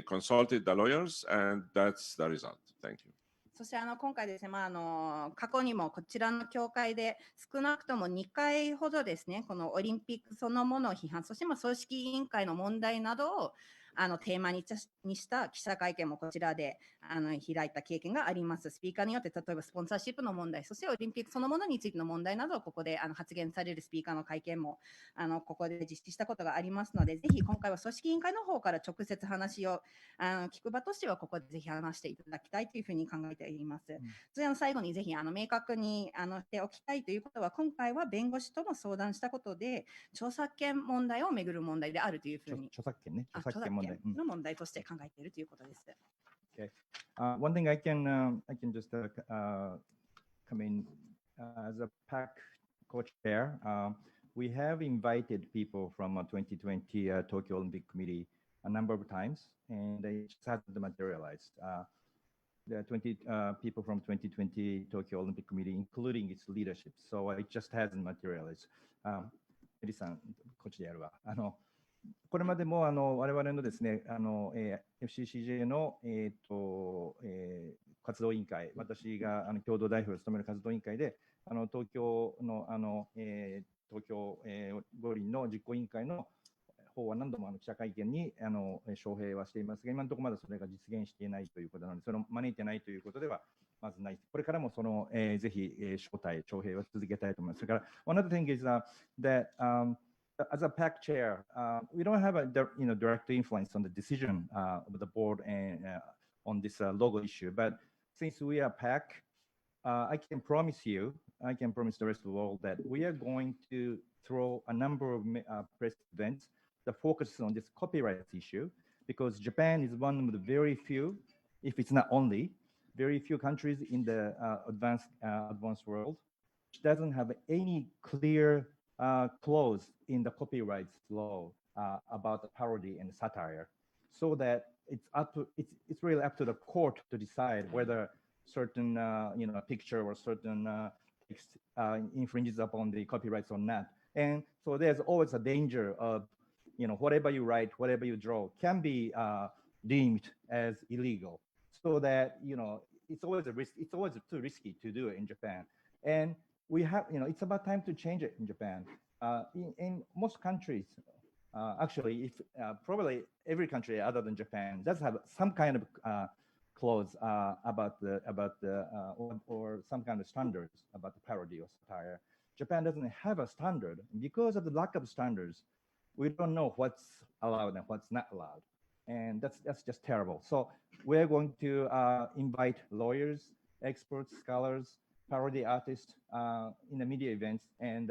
consulted the lawyers, and that's the result. Thank you. そして今回ですね、過去にもこちらの協会で少なくとも2回ほどですね、このオリンピックそのものを批判、そして組織委員会の問題などをテーマにした記者会見もこちらで開いた経験があります。スピーカーによって例えばスポンサーシップの問題、そしてオリンピックそのものについての問題などをここで発言されるスピーカーの会見もここで実施したことがありますので、ぜひ今回は組織委員会の方から直接話を聞く場としてはここでぜひ話していただきたいというふうに考えています。それ最後にぜひ明確にしておきたいということは、今回は弁護士とも相談したことで著作権問題をめぐる問題であるというふうに著作権ね、著作権問題の問題として考えているということです。Okay. One thing I can just come in as a PAC co-chair. We have invited people from 2020 Tokyo Olympic Committee a number of times, and it just hasn't materialized. There are 20 people from 2020 Tokyo Olympic Committee, including its leadership, so it just hasn't materialized. エリさん、こっちでやるわ。これまでも我々のですね、FCCJ の、活動委員会、私が共同代表を務める活動委員会で、東京の東京、五輪の実行委員会の方は何度も記者会見に招聘はしていますが、今のところまだそれが実現していないということなので、それを招いてないということではまずない。これからもぜひ招聘は続けたいと思います。それから、one other thing is that as a PAC chair, we don't have a direct influence on the decision of the board and on this logo issue. But since we are PAC, I can promise the rest of the world that we are going to throw a number of press events that focus on this copyright issue, because Japan is one of the very few, if it's not only, very few countries in the advanced world which doesn't have any clear clause in the copyright law about the parody and satire, so that it's really up to the court to decide whether certain picture or certain text infringes upon the copyrights or not. And so there's always a danger of whatever you write, whatever you draw can be deemed as illegal. So that it's always a risk. It's always too risky to do it in Japan. And we have, it's about time to change it in Japan. In most countries, actually, if probably every country other than Japan does have some kind of clause about the or some kind of standards about the parody or satire. Japan doesn't have a standard. Because of the lack of standards, we don't know what's allowed and what's not allowed, and that's just terrible. So we're going to invite lawyers, experts, scholars, parody artists in the media events and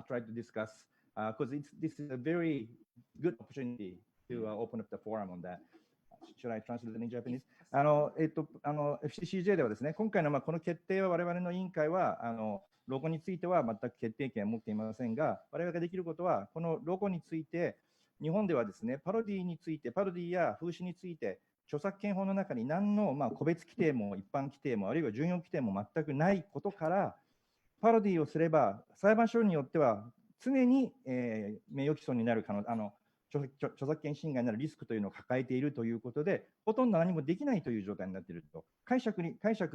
try to discuss, because this is a very good opportunity to open up the forum on that. Should I translate it in Japanese? FCCJ ではですね、今回のこの決定は我々の委員会はロゴについては全く決定権を持っていませんが、我々ができることはこのロゴについて日本ではですね、パロディについて、パロディや風刺について著作権法の中に何の個別規定も一般規定もあるいは準用規定も全くないことから、パロディをすれば裁判所によっては常に、名誉毀損になる著作権侵害になるリスクというのを抱えているということで、ほとんど何もできないという状態になっていると、解釈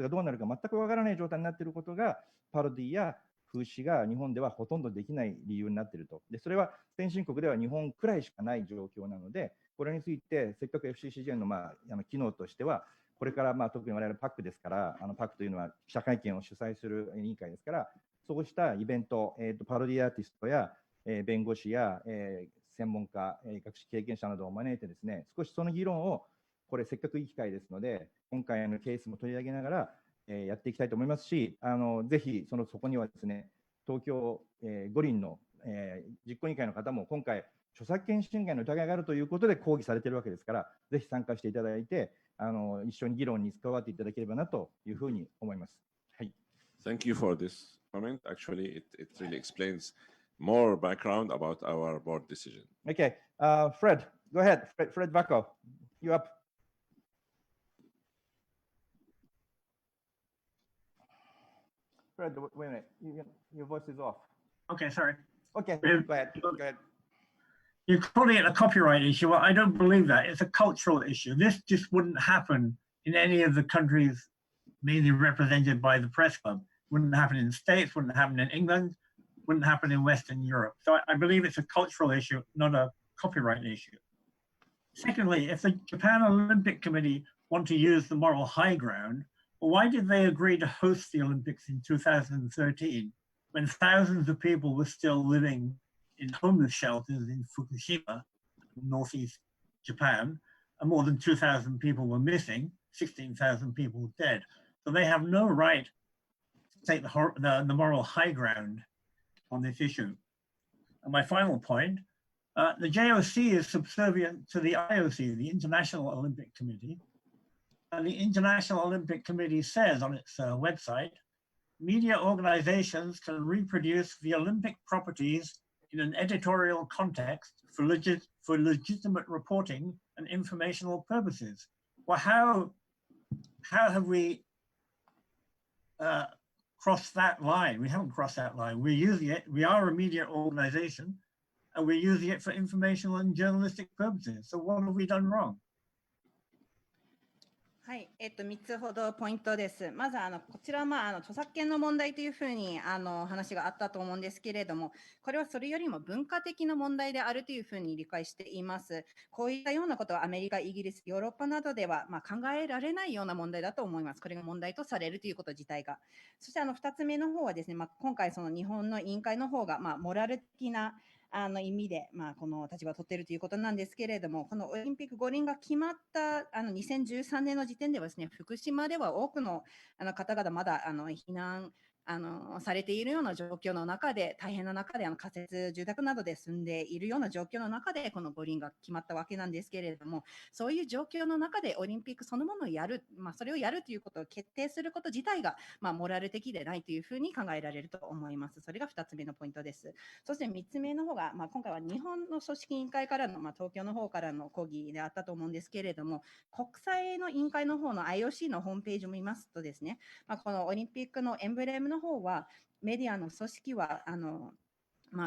がどうなるか全くわからない状態になっていることが、パロディや風刺が日本ではほとんどできない理由になっていると。で、それは先進国では日本くらいしかない状況なので、これについてせっかく FCCJ の機能としては、これから特に我々パックですから、パックというのは記者会見を主催する委員会ですから、そうしたイベント、パロディアーティストや、弁護士や、専門家、学識経験者などを招いてですね、少しその議論を、これせっかくいい機会ですので、今回のケースも取り上げながら、やっていきたいと思いますし、ぜひそこにはですね、東京、五輪の、実行委員会の方も今回、著作権侵害の疑いがあるということで抗議されているわけですから、ぜひ参加していただいて、一緒に議論に関わっていただければなというふうに思います。はい。Thank you for this comment. Actually, it really explains more background about our board decision. Okay, Fred, go ahead. Fred Vacco, you up. Fred, wait a minute. Your voice is off. Okay, sorry. Okay, go ahead. Go ahead. You're calling it a copyright issue. Well, I don't believe that. It's a cultural issue. This just wouldn't happen in any of the countries mainly represented by the press club. Wouldn't happen in the States, wouldn't happen in England, wouldn't happen in Western Europe. So I believe it's a cultural issue, not a copyright issue. Secondly, if the Japan Olympic Committee want to use the moral high ground, well, why did they agree to host the Olympics in 2013 when thousands of people were still living in homeless shelters in Fukushima, northeast Japan, and more than 2,000 people were missing, 16,000 people dead. So they have no right to take the moral high ground on this issue. And my final point, the JOC is subservient to the IOC, the International Olympic Committee. And the International Olympic Committee says on its website, media organizations can reproduce the Olympic properties in an editorial context for legitimate reporting and informational purposes. Well, how have we crossed that line? We haven't crossed that line. We're using it. We are a media organization, and we're using it for informational and journalistic purposes. So what have we done wrong? はい、3つほどポイントです。まずこちらは著作権の問題というふうに話があったと思うんですけれども、これはそれよりも文化的な問題であるというふうに理解しています。こういったようなことはアメリカ、イギリス、ヨーロッパなどでは考えられないような問題だと思います。これが問題とされるということ自体が。そして2つ目の方はですね、今回その日本の委員会の方がモラル的な意味で、この立場を取っているということなんですけれども、このオリンピック五輪が決まった2013年の時点ではですね、福島では多くの方々まだ避難されているような状況の中で、大変な中で仮設住宅などで住んでいるような状況の中でこの五輪が決まったわけなんですけれども、そういう状況の中でオリンピックそのものをやる、それをやるということを決定すること自体が、モラル的でないというふうに考えられると思います。それが2つ目のポイントです。そして3つ目の方が、今回は日本の組織委員会からの、東京の方からの抗議であったと思うんですけれども、国際の委員会の方の IOC のホームページを見ますとですね、このオリンピックのエンブレムの方はメディアの組織は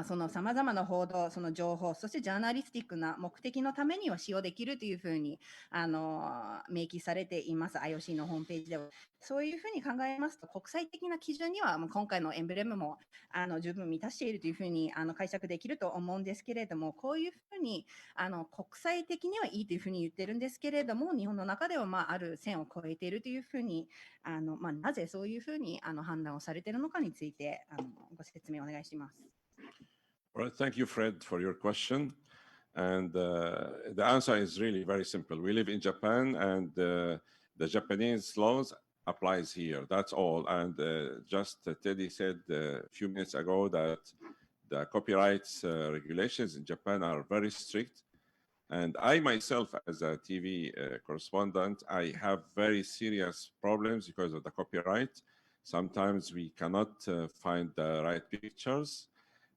そのさまざまな報道、その情報、そしてジャーナリスティックな目的のためには使用できるというふうに明記されています、IOC のホームページでは。そういうふうに考えますと、国際的な基準には今回のエンブレムも十分満たしているというふうに解釈できると思うんですけれども、こういうふうに国際的にはいいというふうに言ってるんですけれども、日本の中ではある線を越えているというふうになぜそういうふうに判断をされているのかについてご説明お願いします。All right, thank you, Fred, for your question. And the answer is really very simple. We live in Japan, and the Japanese laws applies here. That's all. And just Teddy said a few minutes ago that the copyright regulations in Japan are very strict. And I myself, as a TV correspondent, I have very serious problems because of the copyright. Sometimes we cannot find the right pictures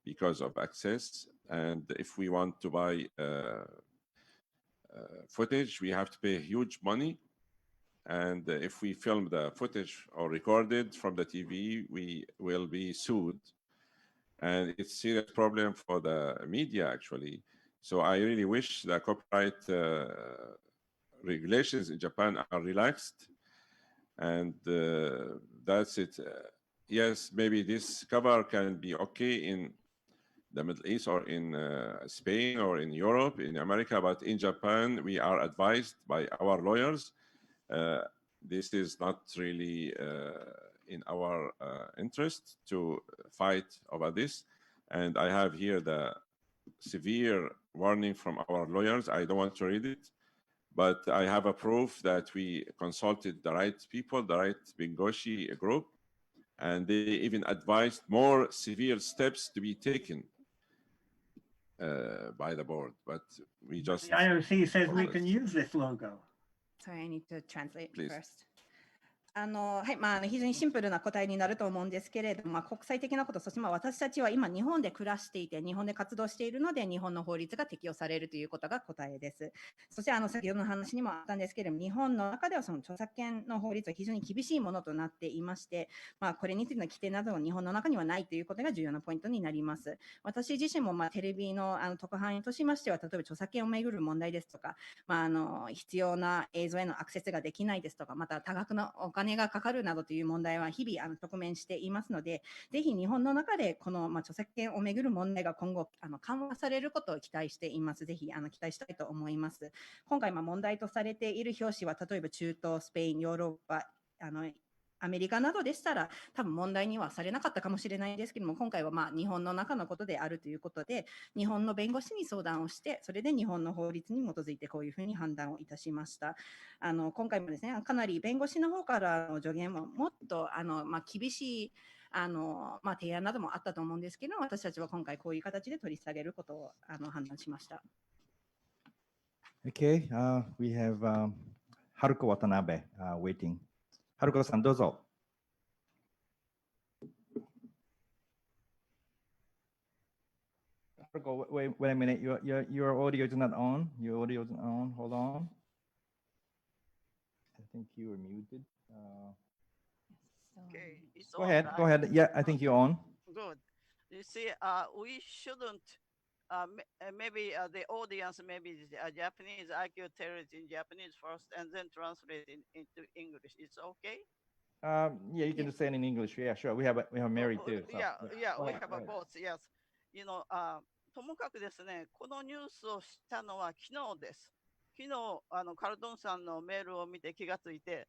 because of access. And if we want to buy footage, we have to pay huge money. And if we film the footage or recorded from the TV, we will be sued. And it's a serious problem for the media, actually. So I really wish the copyright regulations in Japan are relaxed. And that's it. Yes, maybe this cover can be okay in the Middle East or in Spain or in Europe, in America, but in Japan, we are advised by our lawyers. This is not really in our interest to fight over this. And I have here the severe warning from our lawyers. I don't want to read it, but I have a proof that we consulted the right people, the right Bengoshi group, and they even advised more severe steps to be taken by the board. But we just... The IOC says we can use this logo. Sorry, I need to translate Please. first. はい非常にシンプルな答えになると思うんですけれども、国際的なこと、そして私たちは今、日本で暮らしていて、日本で活動しているので、日本の法律が適用されるということが答えです。そして先ほどの話にもあったんですけれども、日本の中ではその著作権の法律は非常に厳しいものとなっていまして、これについての規定などは日本の中にはないということが重要なポイントになります。私自身もテレビの特派員としましては、例えば著作権をめぐる問題ですとか、必要な映像へのアクセスができないですとか、また多額のお金がかかるなどという問題は日々直面していますので、ぜひ日本の中でこの著作権をめぐる問題が今後緩和されることを期待しています。ぜひ期待したいと思います。今回問題とされている表紙は例えば中東、スペイン、ヨーロッパ、アメリカなどでしたら多分問題にはされなかったかもしれないですけども、今回は日本の中のことであるということで、日本の弁護士に相談をして、それで日本の法律に基づいてこういうふうに判断をいたしました。今回もですね、かなり弁護士の方からの助言ももっと厳しい提案などもあったと思うんですけど、私たちは今回こういう形で取り下げることを判断しました。Okay, we have Haruko Watanabe waiting. Haruko-san, どうぞ。Haruko, wait a minute. Your audio is not on. Your audio is not on. Hold on. I think you were muted. Okay, it's Go on, ahead. right? Go ahead. Yeah, I think you're on. Good. You see, we shouldn't. Maybe the audience, maybe Japanese. I could tell it in Japanese first and then translate into English. It's okay. Yeah, you can just say it in English. Yeah, sure. We have Mary too. So, Yeah, we Go have ahead. both. Yes. ともかくですね、このニュースを知ったのは昨日です。昨日カルドンさんのメールを見て気がついて、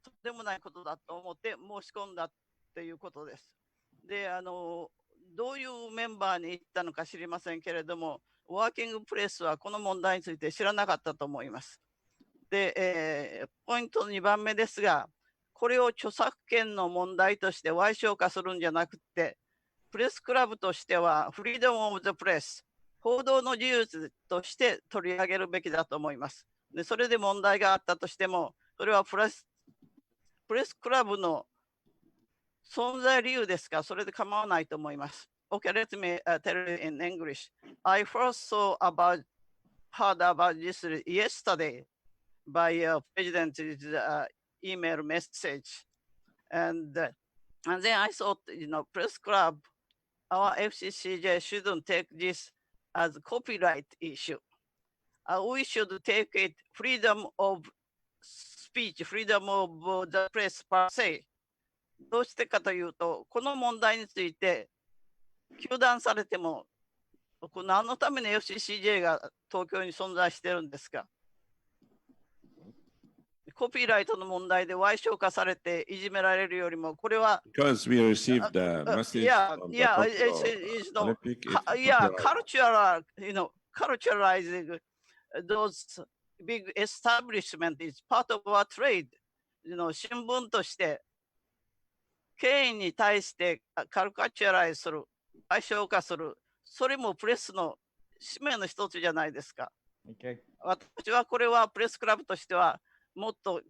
とんでもないことだと思って申し込んだっていうことです。で、どういうメンバーに行ったのか知りませんけれども、ワーキングプレスはこの問題について知らなかったと思います。で、ポイント2番目ですが、これを著作権の問題として矮小化するんじゃなくて、プレスクラブとしてはフリーダムオブザプレス、報道の自由として取り上げるべきだと思います。で、それで問題があったとしても、それはプレスクラブの存在理由ですから、それで構わないと思います。Okay, let me tell you in English. I first heard about this yesterday by President's email message. And then I thought, press club, our FCCJ shouldn't take this as a copyright issue. We should take it freedom of speech, freedom of the press per se. どうしてかというと、この問題について、糾弾されても、何のために FCCJ が東京に存在してるんですか。コピーライトの問題で矮小化されていじめられるよりも、これは。Because we received the message from the Olympic. Culturalizing those big establishment is part of our trade. 新聞として、権威に対してカルカチュアライズする、矮小化する、それもプレスの使命の一つじゃないですか。Okay. 私はこれはプレスクラブとしてはもっと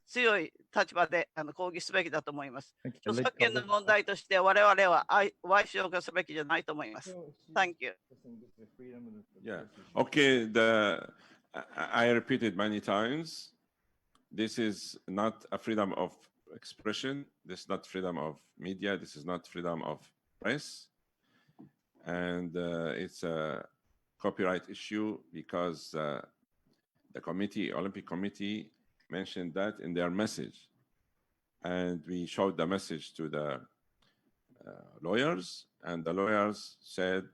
強い立場で抗議すべきだと思います。著作権の問題として我々は賠償化すべきじゃないと思います。Thank you. Yeah. Okay. I repeated many times. This is not a freedom of expression. This is not freedom of media. This is not freedom of press. And it's a copyright issue because the Olympic Committee mentioned that in their message. And we showed the message to the lawyers, and the lawyers said,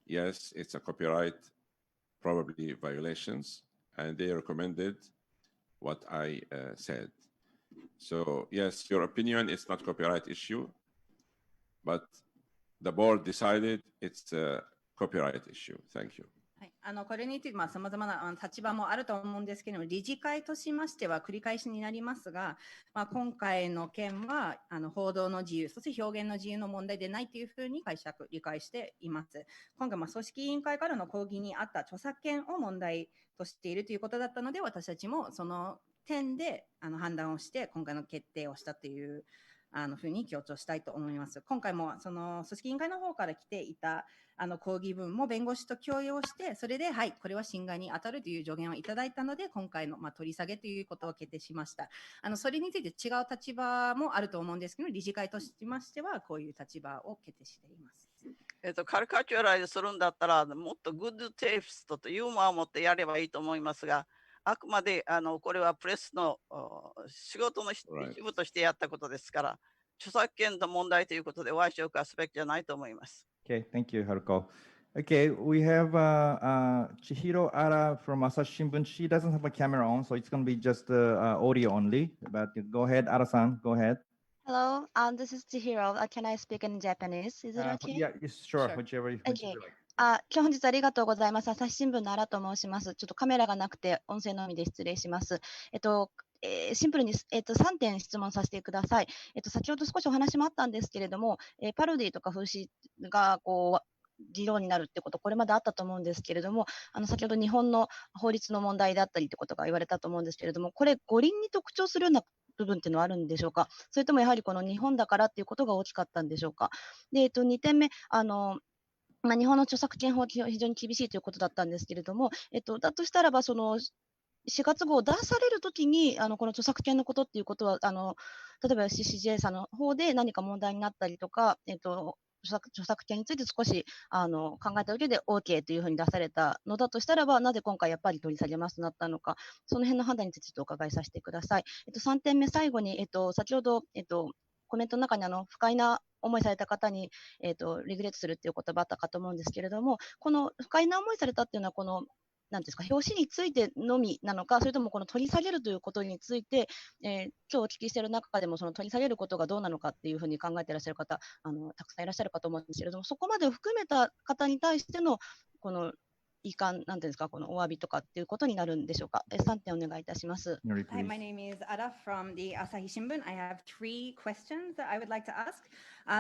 yes, it's a copyright, probably violations, and they recommended what I said. So yes, your opinion is not copyright issue, but the board decided it's a copyright issue. Thank you. はい、これについてさまざまな立場もあると思うんですけれども、理事会としましては繰り返しになりますが、今回の件は報道の自由、そして表現の自由の問題でないというふうに理解しています。今回、組織委員会からの抗議にあった著作権を問題としているということだったので、私たちもその点で判断をして、今回の決定をしたというふうに強調したいと思います。今回もその組織委員会の方から来ていた抗議文も弁護士と共有をして、それで、はい、これは侵害に当たるという助言をいただいたので、今回の取り下げということを決定しました。それについて違う立場もあると思うんですけど、理事会としましては、こういう立場を決定しています。カルカチュアライズするんだったら、もっとグッドテイストとユーモアを持ってやればいいと思いますが、あくまでこれはプレスの仕事の一部としてやったことですから、著作権の問題ということで賠償化すべきじゃないと思います。Okay, thank you, Haruko. Okay, we have Chihiro Ara from Asahi Shimbun. She doesn't have a camera on, so it's going to be just audio only. But go ahead, Ara-san, go ahead. Hello, this is Chihiro. Can I speak in Japanese? Is it okay? Yeah, sure, whichever you Okay. like. 今日本日ありがとうございます。朝日新聞の荒と申します。ちょっとカメラがなくて音声のみで失礼します。シンプルに、3点質問させてください。先ほど少しお話もあったんですけれども、パロディとか風刺が議論になるってこと、これまであったと思うんですけれども、先ほど日本の法律の問題だったりってことが言われたと思うんですけれども、これ五輪に特徴するような部分っていうのはあるんでしょうか。それともやはりこの日本だからっていうことが大きかったんでしょうか。で、2点目、日本の著作権法は非常に厳しいということだったんですけれども、だとしたらば、4月号を出されるときに、この著作権のことっていうことは、例えば FCCJ さんの方で何か問題になったりとか、著作権について少し考えた上で OK というふうに出されたのだとしたらば、なぜ今回やっぱり取り下げますとなったのか、その辺の判断についてお伺いさせてください。3点目、最後に、先ほど、コメントの中に不快な思いされた方に、リグレットするっていう言葉あったかと思うんですけれども、この不快な思いされたっていうのは、なんですか、表紙についてのみなのか、それともこの取り下げるということについて、今日お聞きしている中でも、その取り下げることがどうなのかっていうふうに考えていらっしゃる方、たくさんいらっしゃるかと思うんですけれども、そこまでを含めた方に対しての、この遺憾、なんていうんですか、このお詫びとかっていうことになるんでしょうか。3点お願いいたします。Hi, my name is Ara from the Asahi Shimbun. I have 3 questions that I would like to ask.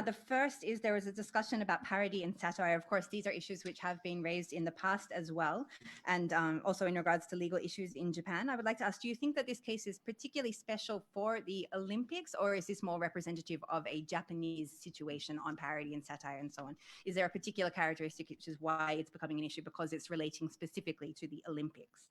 The first is there was a discussion about parody and satire. Of course, these are issues which have been raised in the past as well, and also in regards to legal issues in Japan. I would like to ask, do you think that this case is particularly special for the Olympics, or is this more representative of a Japanese situation on parody and satire and so on? Is there a particular characteristic which is why it's becoming an issue because it's relating specifically to the Olympics?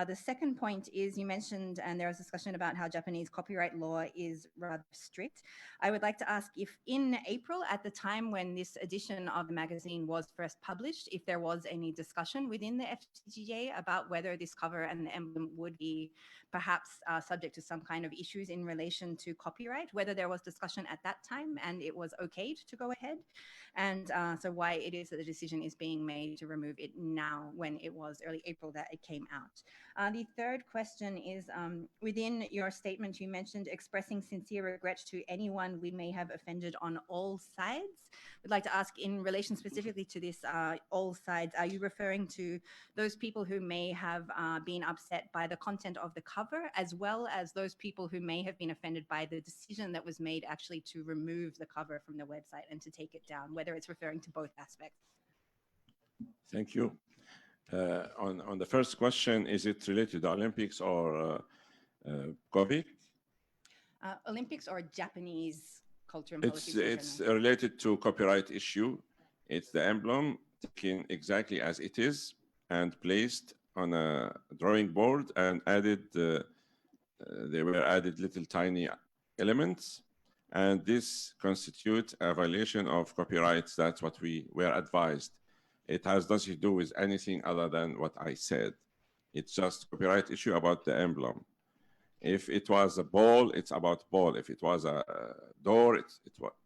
The second point is you mentioned, and there was discussion about how Japanese copyright law is rather strict. I would like to ask if in April, at the time when this edition of the magazine was first published, if there was any discussion within the FCCJ about whether this cover and the emblem would be perhaps subject to some kind of issues in relation to copyright, whether there was discussion at that time and it was okayed to go ahead, and so why it is that the decision is being made to remove it now when it was early April that it came out. The third question is, within your statement, you mentioned expressing sincere regret to anyone we may have offended on all sides. We'd like to ask, in relation specifically to this all sides, are you referring to those people who may have been upset by the content of the cover, as well as those people who may have been offended by the decision that was made actually to remove the cover from the website and to take it down, whether it's referring to both aspects? Thank you. On the first question, is it related to the Olympics or COVID? Olympics or Japanese culture and politics? It's related to copyright issue. It's the emblem taken exactly as it is and placed on a drawing board and added. They were added little tiny elements, and this constitutes a violation of copyrights. That's what we were advised. It has nothing to do with anything other than what I said. It's just copyright issue about the emblem. If it was a ball, it's about ball. If it was a door,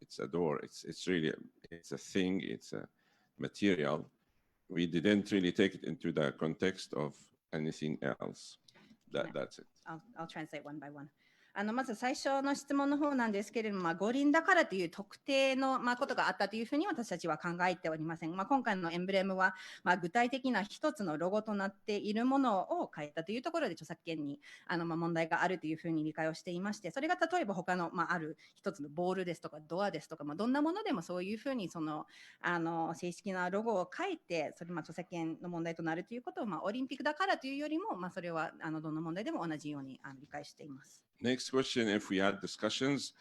it's a door. It's really a thing. It's a material. We didn't really take it into the context of anything else. That's it. I'll translate one by one. まず最初の質問の方なんですけれども、五輪だからという特定のことがあったというふうに私たちは考えておりません。今回のエンブレムは具体的な一つのロゴとなっているものを変えたというところで著作権に問題があるというふうに理解をしていまして、それが例えば他のある一つのボールですとかドアですとか、どんなものでもそういうふうにその正式なロゴを変えて、それ著作権の問題となるということをオリンピックだからというよりもそれはどんな問題でも同じように理解しています。Next question, if we had discussions,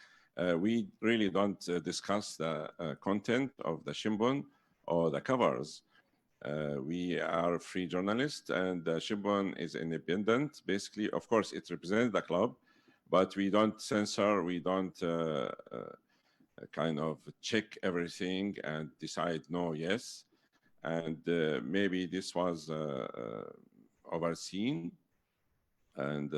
we really don't discuss the content of the Shimbun or the covers. We are free journalists and the Shimbun is independent. Basically, of course, it represents the club, but we don't censor, we don't kind of check everything and decide no, yes. And maybe this was overseen and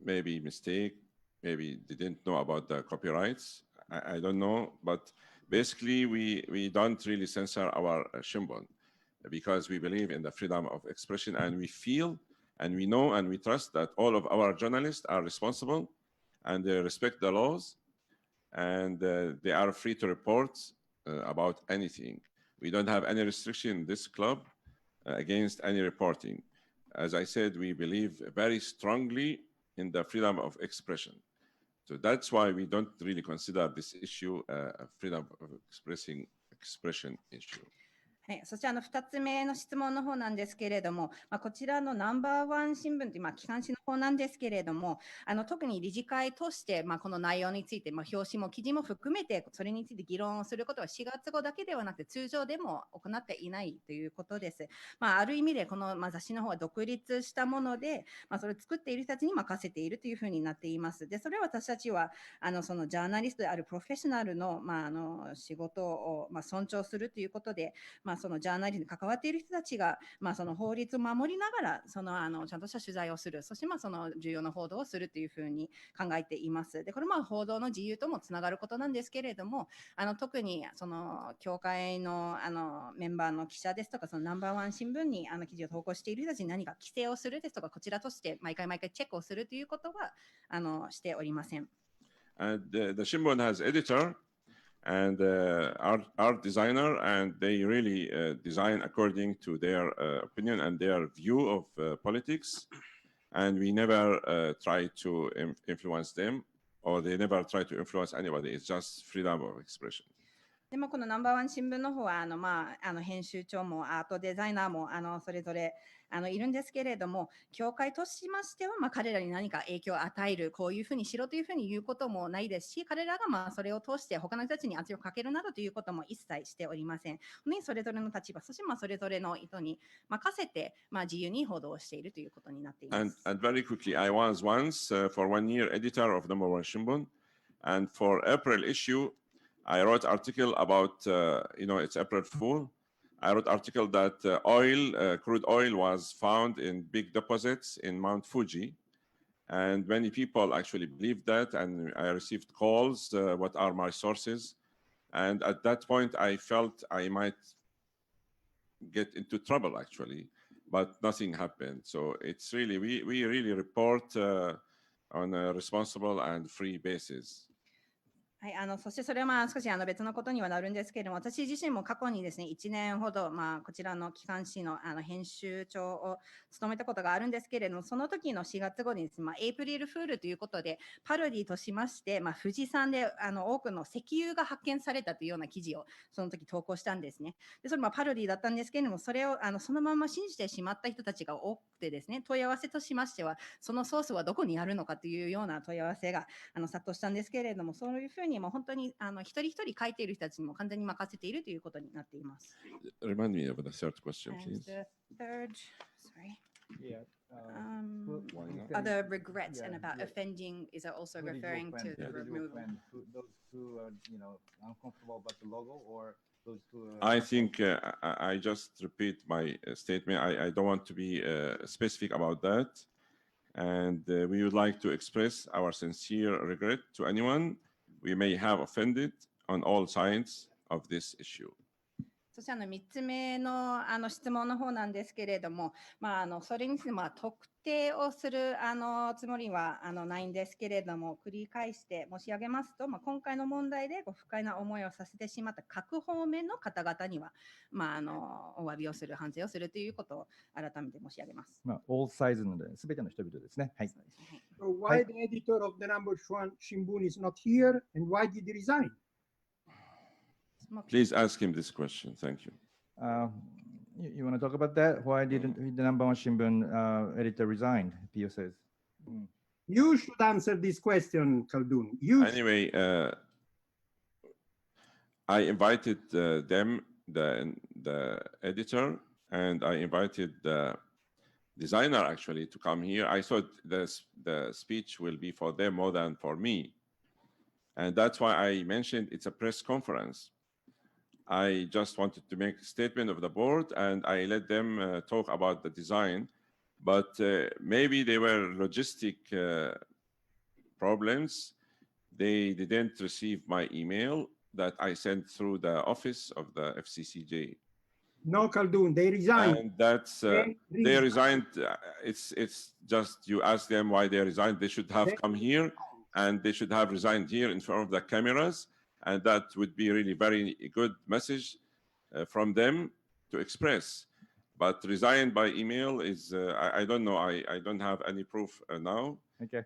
maybe mistake, maybe didn't know about the copyrights. I don't know, but basically we don't really censor our Shimbun because we believe in the freedom of expression and we feel and we know and we trust that all of our journalists are responsible and they respect the laws and they are free to report about anything. We don't have any restriction in this club against any reporting. As I said, we believe very strongly in the freedom of expression. So that's why we don't really consider this issue a freedom of expression issue. はい、そして2つ目の質問の方なんですけれども、こちらのナンバーワン新聞という機関紙の方なんですけれども、特に理事会として、この内容について、表紙も記事も含めてそれについて議論をすることは4月後だけではなくて通常でも行っていないということです。ある意味でこの雑誌の方は独立したもので、それを作っている人たちに任せているというふうになっています。で、それは私たちはそのジャーナリストであるプロフェッショナルの、仕事を、尊重するということで、そのジャーナリズムに関わっている人たちが、その法律を守りながらちゃんとした取材をする、そしてその重要な報道をするというふうに考えています。で、これ報道の自由ともつながることなんですけれども、特にその協会のメンバーの記者ですとか、そのナンバーワン新聞に記事を投稿している人たちに何か規制をするですとか、こちらとして毎回チェックをするということはしておりません。And the Shimbun has editor and art designer, and they really design according to their opinion and their view of politics. And we never try to influence them, or they never try to influence anybody. It's just freedom of expression. でこのナンバーワン新聞の方は編集長もアートデザイナーもそれぞれいるんですけれども、協会としましては彼らに何か影響を与える、こういうふうにしろというふうに言うこともないですし、彼らがそれを通して他の人たちに圧力をかけるなどということも一切しておりません。それぞれの立場、そしてそれぞれの意図に任せて自由に報道をしているということになっています。And very quickly, I was once for 1 year editor of number one Shimbun, and for April issue, I wrote article about, it's April Fool. I wrote article that crude oil was found in big deposits in Mount Fuji. And many people actually believed that. And I received calls, what are my sources? And at that point, I felt I might get into trouble, actually, but nothing happened. So it's really, we really report on a responsible and free basis. はい、そしてそれは少し別のことにはなるんですけれども、私自身も過去にですね、1年ほど、こちらの機関誌の編集長を務めたことがあるんですけれども、その時の4月後にですね、エイプリルフールということで、パロディとしまして、富士山で多くの石油が発見されたというような記事をその時投稿したんですね。でそれパロディだったんですけれども、それをそのまま信じてしまった人たちが多くてですね、問い合わせとしましては、そのソースはどこにあるのかというような問い合わせが殺到したんですけれども、そういうふうにもう本当に一人一人書いている人たちにも完全に任せているということになっています。Remind me of the third question, And please. the third, sorry. Yeah. Other regrets and about offending is also referring to the removal. Those who are, uncomfortable about the logo, or those who I think I just repeat my statement. I don't want to be specific about that. And we would like to express our sincere regret to anyone we may have offended on all sides of this issue. そして3つ目の質問の方なんですけれども、それについて特定をするつもりはないんですけれども、繰り返して申し上げますと、今回の問題で不快な思いをさせてしまった各方面の方々には、お詫びをする、反省をするということを改めて申し上げます。all sides のすべての人々ですね。はい。So why the editor of the number one Shimbun is not here, and why did he resign? Please ask him this question. Thank you. You want to talk about that? Why didn't the number one Shimbun editor resign? Pio says. You should answer this question, Khaldon. Anyway, I invited them, the editor, and I invited the designer actually to come here. I thought the speech will be for them more than for me. And that's why I mentioned it's a press conference. I just wanted to make a statement of the board, and I let them talk about the design. But maybe they were logistic problems. They didn't receive my email that I sent through the office of the FCCJ. No, Khaldon, they resigned. And that's they resigned. It's just you ask them why they resigned. They should have come here, and they should have resigned here in front of the cameras. And that would be really very good message from them to express. But resigned by email is, I don't know. I don't have any proof now. Okay.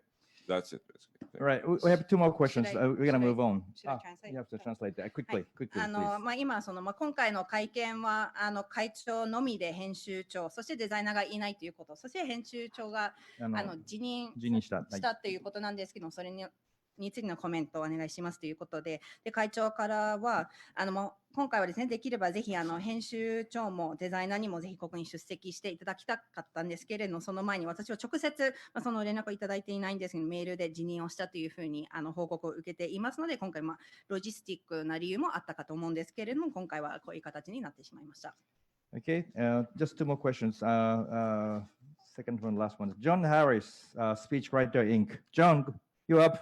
That's it, basically. All right. We have two more questions. We're going to move on. Should I translate? You have to translate that quickly. Quickly, please. 今今回の会見は会長のみで編集長、そしてデザイナーがいないということ、そして編集長が辞任したということなんですけども、それについてのコメントをお願いしますということで、会長からは今回はですね、できればぜひ編集長もデザイナーにもぜひここに出席していただきたかったんですけれども、その前に私は直接その連絡をいただいていないんですけど、メールで辞任をしたというふうに報告を受けていますので、今回ロジスティックな理由もあったかと思うんですけれども、今回はこういう形になってしまいました。Okay, just two more questions. Second one, last one. John Harris, Speechwriter Inc. John, you're up.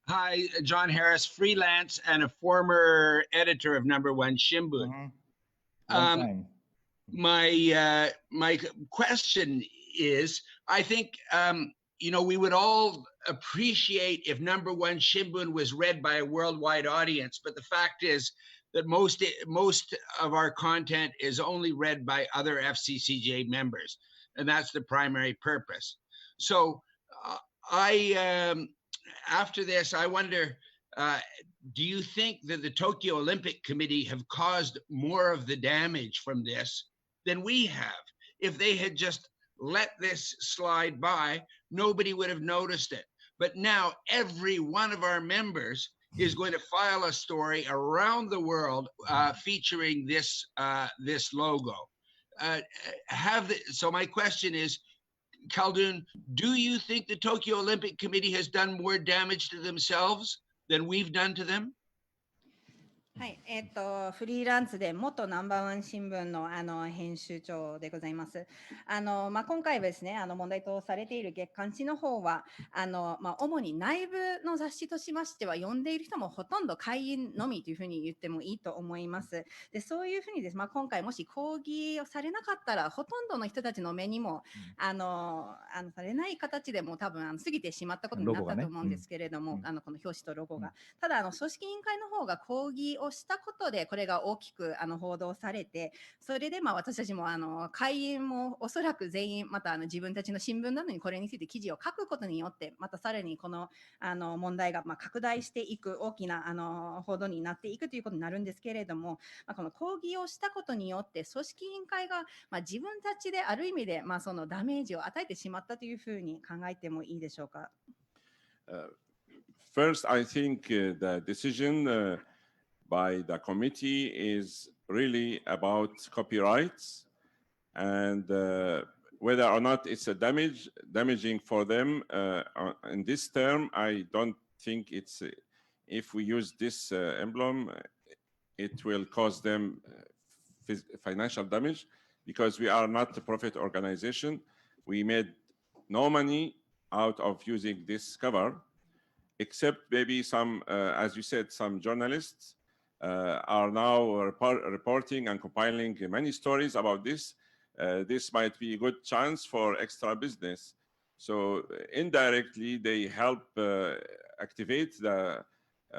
Hi, John Harris, freelance and a former editor of Number One Shimbun. My question is, I think we would all appreciate if Number One Shimbun was read by a worldwide audience, but the fact is that most of our content is only read by other FCCJ members, and that's the primary purpose. So after this, I wonder, do you think that the Tokyo Olympic Committee have caused more of the damage from this than we have? If they had just let this slide by, nobody would have noticed it. But now every one of our members is going to file a story around the world featuring this logo. So my question is, Khaldon, do you think the Tokyo Olympic Committee has done more damage to themselves than we've done to them? はい、フリーランスで元ナンバーワン新聞の編集長でございます。今回はですね、問題とされている月刊誌の方は、主に内部の雑誌としましては、読んでいる人もほとんど会員のみというふうに言ってもいいと思います。で、そういうふうにです、今回もし抗議をされなかったら、ほとんどの人たちの目にも、されない形でも多分過ぎてしまったことになったと思うんですけれども、この表紙とロゴが。ただ、組織委員会の方が抗議をしたことで、これが大きく報道されて、それで私たちも会員もおそらく全員、また自分たちの新聞などにこれについて記事を書くことによって、またさらにこの問題が拡大していく大きな報道になっていくということになるんですけれども、この抗議をしたことによって、組織委員会が自分たちである意味でそのダメージを与えてしまったというふうに考えてもいいでしょうか。First, I think the decision by the committee is really about copyrights, and whether or not it's damaging for them in this term, I don't think it's. If we use this emblem, it will cause them financial damage because we are not a profit organization. We made no money out of using this cover, except maybe some, as you said, some journalists are now reporting and compiling many stories about this. This might be a good chance for extra business. So indirectly, they help activate the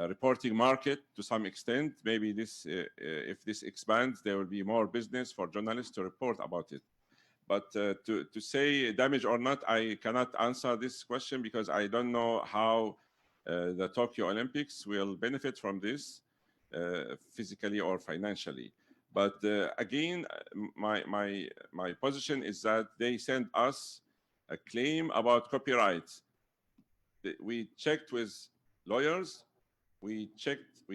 reporting market to some extent. Maybe this, if this expands, there will be more business for journalists to report about it. But to say damage or not, I cannot answer this question because I don't know how the Tokyo Olympics will benefit from this physically or financially. But again, my position is that they sent us a claim about copyright. We checked with lawyers, we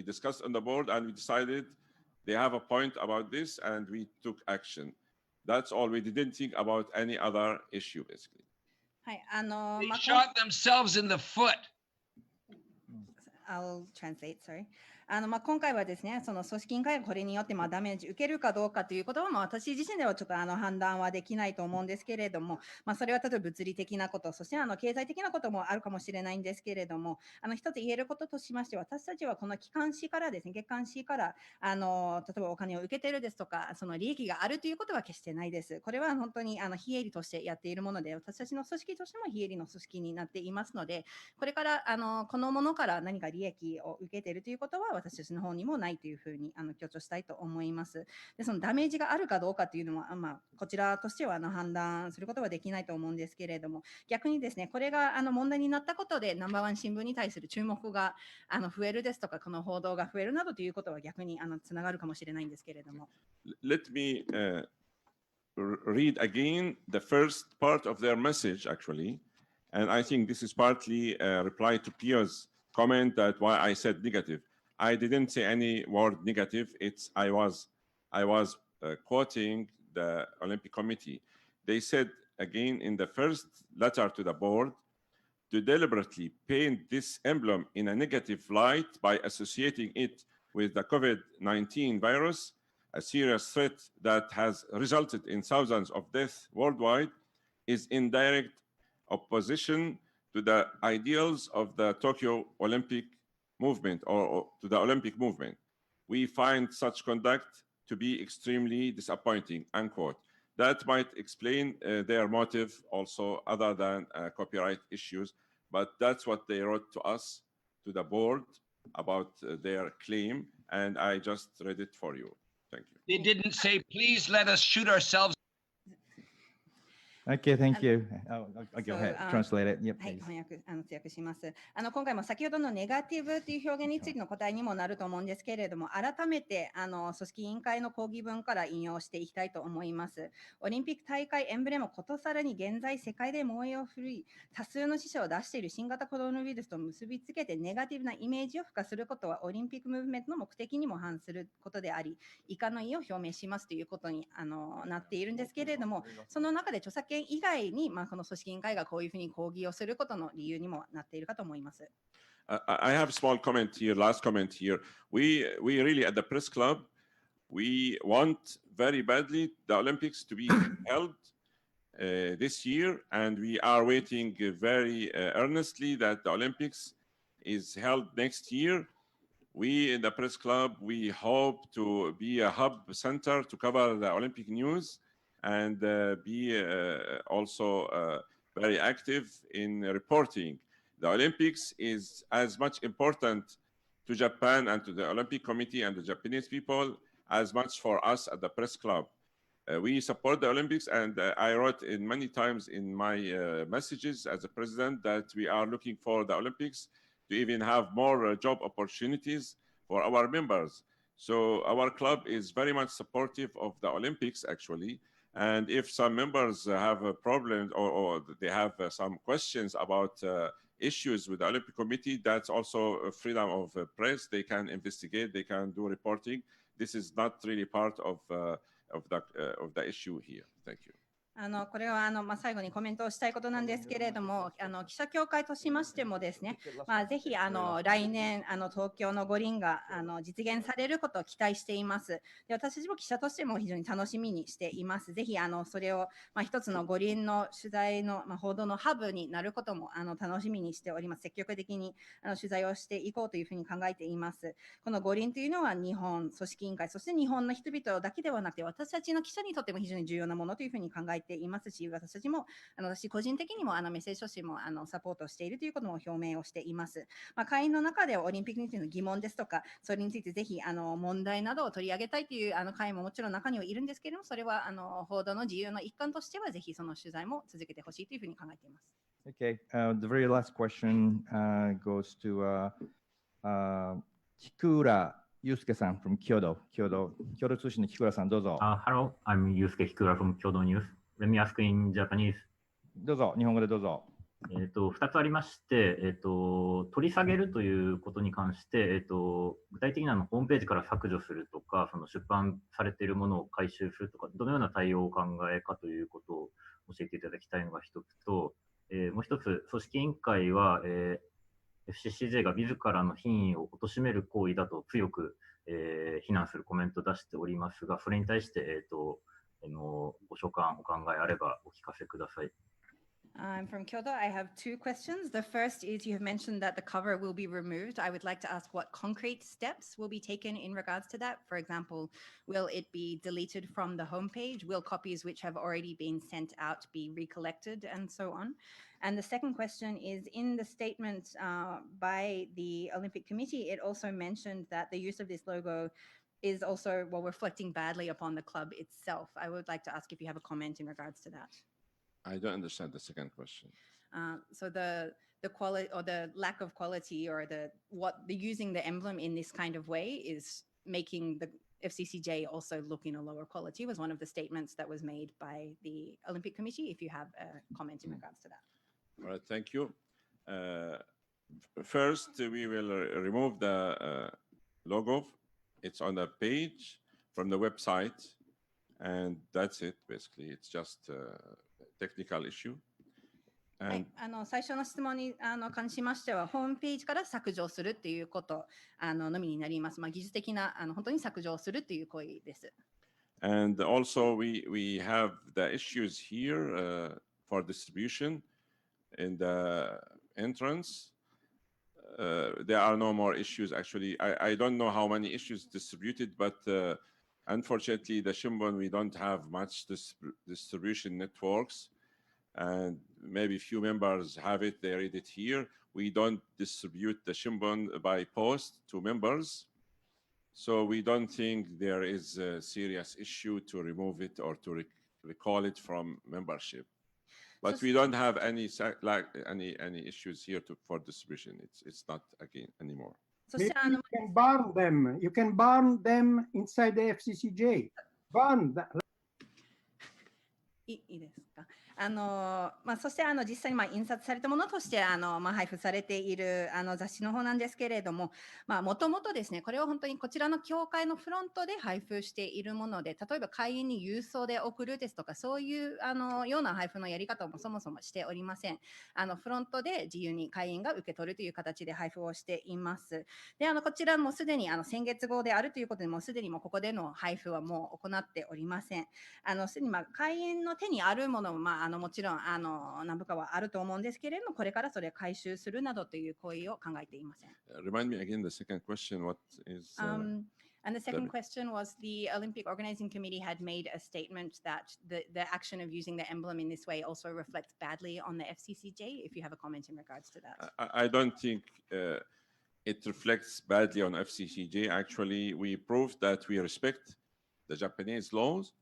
discussed on the board, and we decided they have a point about this, and we took action. That's all. We didn't think about any other issue, basically. They shot themselves in the foot. I'll translate, sorry. 今回はですね、その組織委員会がこれによってダメージ受けるかどうかということは、私自身ではちょっと判断はできないと思うんですけれども、それは例えば物理的なこと、そして経済的なこともあるかもしれないんですけれども、一つ言えることとしまして、私たちはこの機関誌からですね、月刊誌から例えばお金を受けてるですとか、その利益があるということは決してないです。これは本当に非営利としてやっているもので、私たちの組織としても非営利の組織になっていますので、これからこのものから何か利益を受けているということは私たちの方にもないというふうに強調したいと思います。で、そのダメージがあるかどうかというのは、こちらとしては判断することはできないと思うんですけれども、逆にですね、これが問題になったことでナンバーワン新聞に対する注目が増えるですとか、この報道が増えるなどということは逆につながるかもしれないんですけれども。Let me read again the first part of their message, actually. And I think this is partly a reply to Pio's comment that why I said negative. I didn't say any word negative. I was quoting the Olympic Committee. They said again in the first letter to the board to deliberately paint this emblem in a negative light by associating it with the COVID-19 virus, a serious threat that has resulted in thousands of deaths worldwide, is in direct opposition to the ideals of the Tokyo Olympic movement or to the Olympic movement. We find such conduct to be extremely disappointing, unquote. That might explain their motive also other than copyright issues, but that's what they wrote to us, to the board, about their claim, and I just read it for you. Thank you. They didn't say, please let us shoot ourselves. Okay, thank you. I'll go ahead, translate it. Yep, はい、 please. 通訳します。今回も先ほどのネガティブという表現についての答えにもなると思うんですけれども、改めて組織委員会の抗議文から引用していきたいと思います。オリンピック大会エンブレムをことさらに現在世界で燃えを振るい、多数の死者を出している新型コロナウイルスと結びつけてネガティブなイメージを付加することはオリンピックムーブメントの目的にも反することであり、遺憾の意を表明しますということになっているんですけれども、その中で著作権以外にこの組織委員会がこういうふうに抗議をすることの理由にもなっているかと思います。I have a small comment here, last comment here. We really, at the press club, we want very badly the Olympics to be held this year, and we are waiting very earnestly that the Olympics is held next year. We in the press club, we hope to be a hub center to cover the Olympic news and be also very active in reporting. The Olympics is as much important to Japan and to the Olympic Committee and the Japanese people as much for us at the press club. We support the Olympics, and I wrote in many times in my messages as a president that we are looking for the Olympics to even have more job opportunities for our members. So our club is very much supportive of the Olympics, actually. And if some members have a problem or they have some questions about issues with the Olympic Committee, that's also a freedom of press. They can investigate, they can do reporting. This is not really part of the issue here. Thank you. これは最後にコメントをしたいことなんですけれども、記者協会としましてもですね、ぜひ来年東京の五輪が実現されることを期待しています。で、私たちも記者としても非常に楽しみにしています。ぜひそれを一つの五輪の取材の報道のハブになることも楽しみにしております。積極的に取材をしていこうというふうに考えています。この五輪というのは日本組織委員会、そして日本の人々だけではなくて、私たちの記者にとっても非常に重要なものというふうに考えていますし、私たちも私個人的にもメッセージとしてもサポートしているということも表明をしています。会員の中でオリンピックについての疑問ですとか、それについてぜひ問題などを取り上げたいという会ももちろん中にはいるんですけれども、それは報道の自由の一環としてはぜひその取材も続けてほしいというふうに考えています。Okay, the very last question goes to Kikura Yusuke-san from Kyodo. Kyodo通信のKikuraさん、どうぞ。Hello, I'm Yusuke Kikura from Kyodo News. Let me ask in Japanese. どうぞ、日本語でどうぞ。2つありまして、取り下げるということに関して、具体的なホームページから削除するとか、その出版されているものを回収するとか、どのような対応をお考えかということを教えていただきたいのが一つと、もう一つ、組織委員会は、FCCJ が自らの品位を貶める行為だと強く、非難するコメントを出しておりますが、それに対して、ご所感、お考えあればお聞かせください。I'm from Kyoto. I have two questions. The first is you have mentioned that the cover will be removed. I would like to ask what concrete steps will be taken in regards to that. For example, will it be deleted from the homepage? Will copies which have already been sent out be recollected and so on? And the second question is in the statement by the Olympic Committee, it also mentioned that the use of this logo is also reflecting badly upon the club itself. I would like to ask if you have a comment in regards to that. I don't understand the second question. So the quality or the lack of quality or the using the emblem in this kind of way is making the FCCJ also look in a lower quality was one of the statements that was made by the Olympic Committee. If you have a comment in regards to that. All right, thank you. First, we will remove the logo. It's on the page from the website, and that's it, basically. It's just a technical issue. はい、最初の質問に関しましては、ホームページから削除するっていうことのみになります。技術的な本当に削除するっていう行為です。And also, we have the issues here for distribution in the entrance. There are no more issues, actually. I don't know how many issues distributed, but unfortunately, the Shimbun, we don't have much distribution networks. And maybe few members have it, they read it here. We don't distribute the Shimbun by post to members. So we don't think there is a serious issue to remove it or to recall it from membership. But we don't have any issues here for distribution. It's not again anymore. Maybe you can burn them. You can burn them inside the FCCJ. Burn them. いいですか。そして実際に印刷されたものとして配布されている雑誌の方なんですけれども、もともとですね、これを本当にこちらの協会のフロントで配布しているもので、例えば会員に郵送で送るですとか、そういうような配布のやり方もそもそもしておりません。フロントで自由に会員が受け取るという形で配布をしています。で、こちらもすでに先月号であるということで、もうすでにもうここでの配布はもう行っておりません。すでに会員の手にあるものも、もちろん何部かはあると思うんですけれども、これからそれを回収するなどという行為を考えていません。Remind me again the second question. What is And the second question was the Olympic Organizing Committee had made a statement that the action of using the emblem in this way also reflects badly on the FCCJ. If you have a comment in regards to that. I don't think it reflects badly on FCCJ. Actually, we proved that we respect the Japanese laws.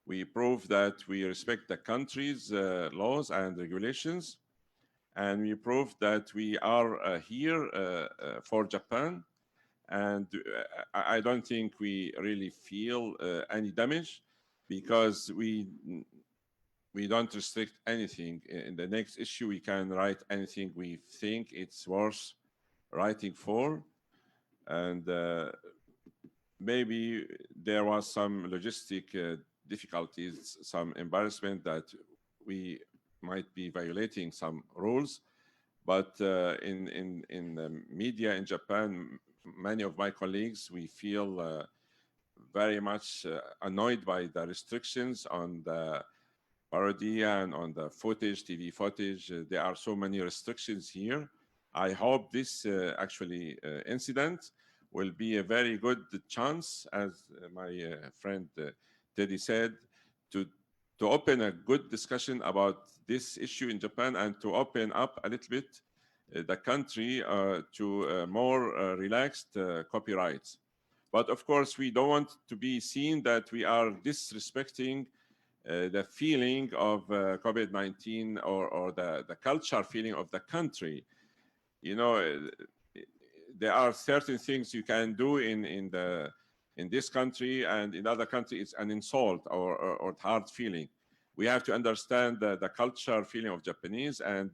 We proved that we respect the country's laws and regulations. And we proved that we are here for Japan. And I don't think we really feel any damage because we don't restrict anything. In the next issue, we can write anything we think it's worth writing for. And maybe there was some logistic difficulties, some embarrassment that we might be violating some rules. But in the media in Japan, many of my colleagues, we feel very much annoyed by the restrictions on the parody and on the footage, TV footage. There are so many restrictions here. I hope this incident will be a very good chance, as my friend Teddy said, to open a good discussion about this issue in Japan and to open up a little bit the country to more relaxed copyrights. But of course, we don't want to be seen that we are disrespecting the feeling of COVID-19 or the culture feeling of the country. You know, there are certain things you can do in this country, and in other countries it's an insult or hard feeling. We have to understand the culture feeling of Japanese, and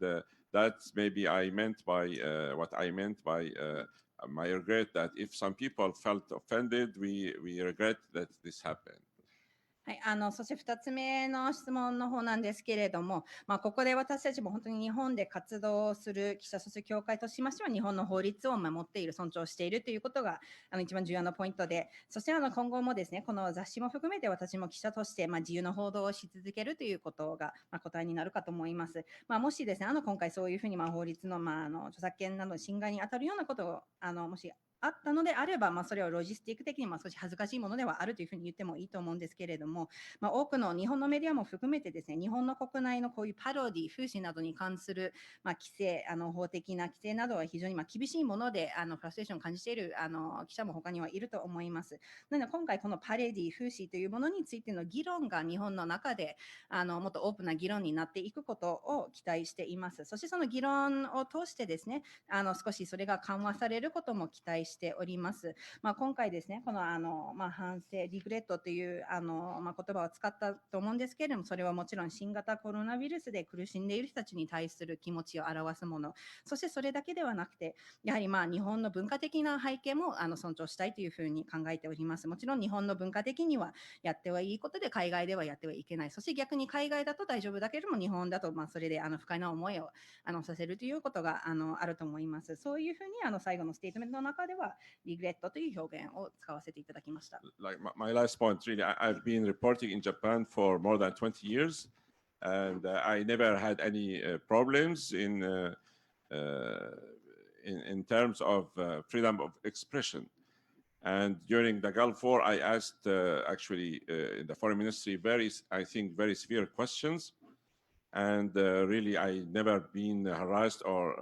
that's maybe I meant by what I meant by my regret that if some people felt offended, we regret that this happened. はい、そして2つ目の質問の方なんですけれども、ここで私たちも本当に日本で活動する記者組織協会としましては、日本の法律を守っている、尊重しているということが一番重要なポイントで、そして今後もですね、この雑誌も含めて私も記者として自由な報道をし続けるということが答えになるかと思います。もしですね、今回そういうふうに法律の著作権などの侵害に当たるようなことをもしあったのであれば、それはロジスティック的に少し恥ずかしいものではあるというふうに言ってもいいと思うんですけれども、多くの日本のメディアも含めてですね、日本の国内のこういうパロディ、風刺などに関する規制、法的な規制などは非常に厳しいものでフラストレーションを感じている記者も他にはいると思います。なので今回このパレディ、風刺というものについての議論が日本の中でもっとオープンな議論になっていくことを期待しています。そしてその議論を通してですね、少しそれが緩和されることも期待しております。今回ですね、この反省、リグレットという言葉を使ったと思うんですけれども、それはもちろん新型コロナウイルスで苦しんでいる人たちに対する気持ちを表すもの、そしてそれだけではなくて、やはり日本の文化的な背景も尊重したいというふうに考えております。もちろん日本の文化的にはやってはいいことで、海外ではやってはいけない。そして逆に海外だと大丈夫だけれども、日本だとそれで不快な思いをさせるということがあると思います。そういうふうに最後のステートメントの中ではリグレットという表現を使わせていただきました。Like my last point, really, I've been reporting in Japan for more than 20 years, and I never had any problems in terms of freedom of expression. And during the Gulf War, I asked actually the foreign ministry I think very severe questions, and really I never been harassed or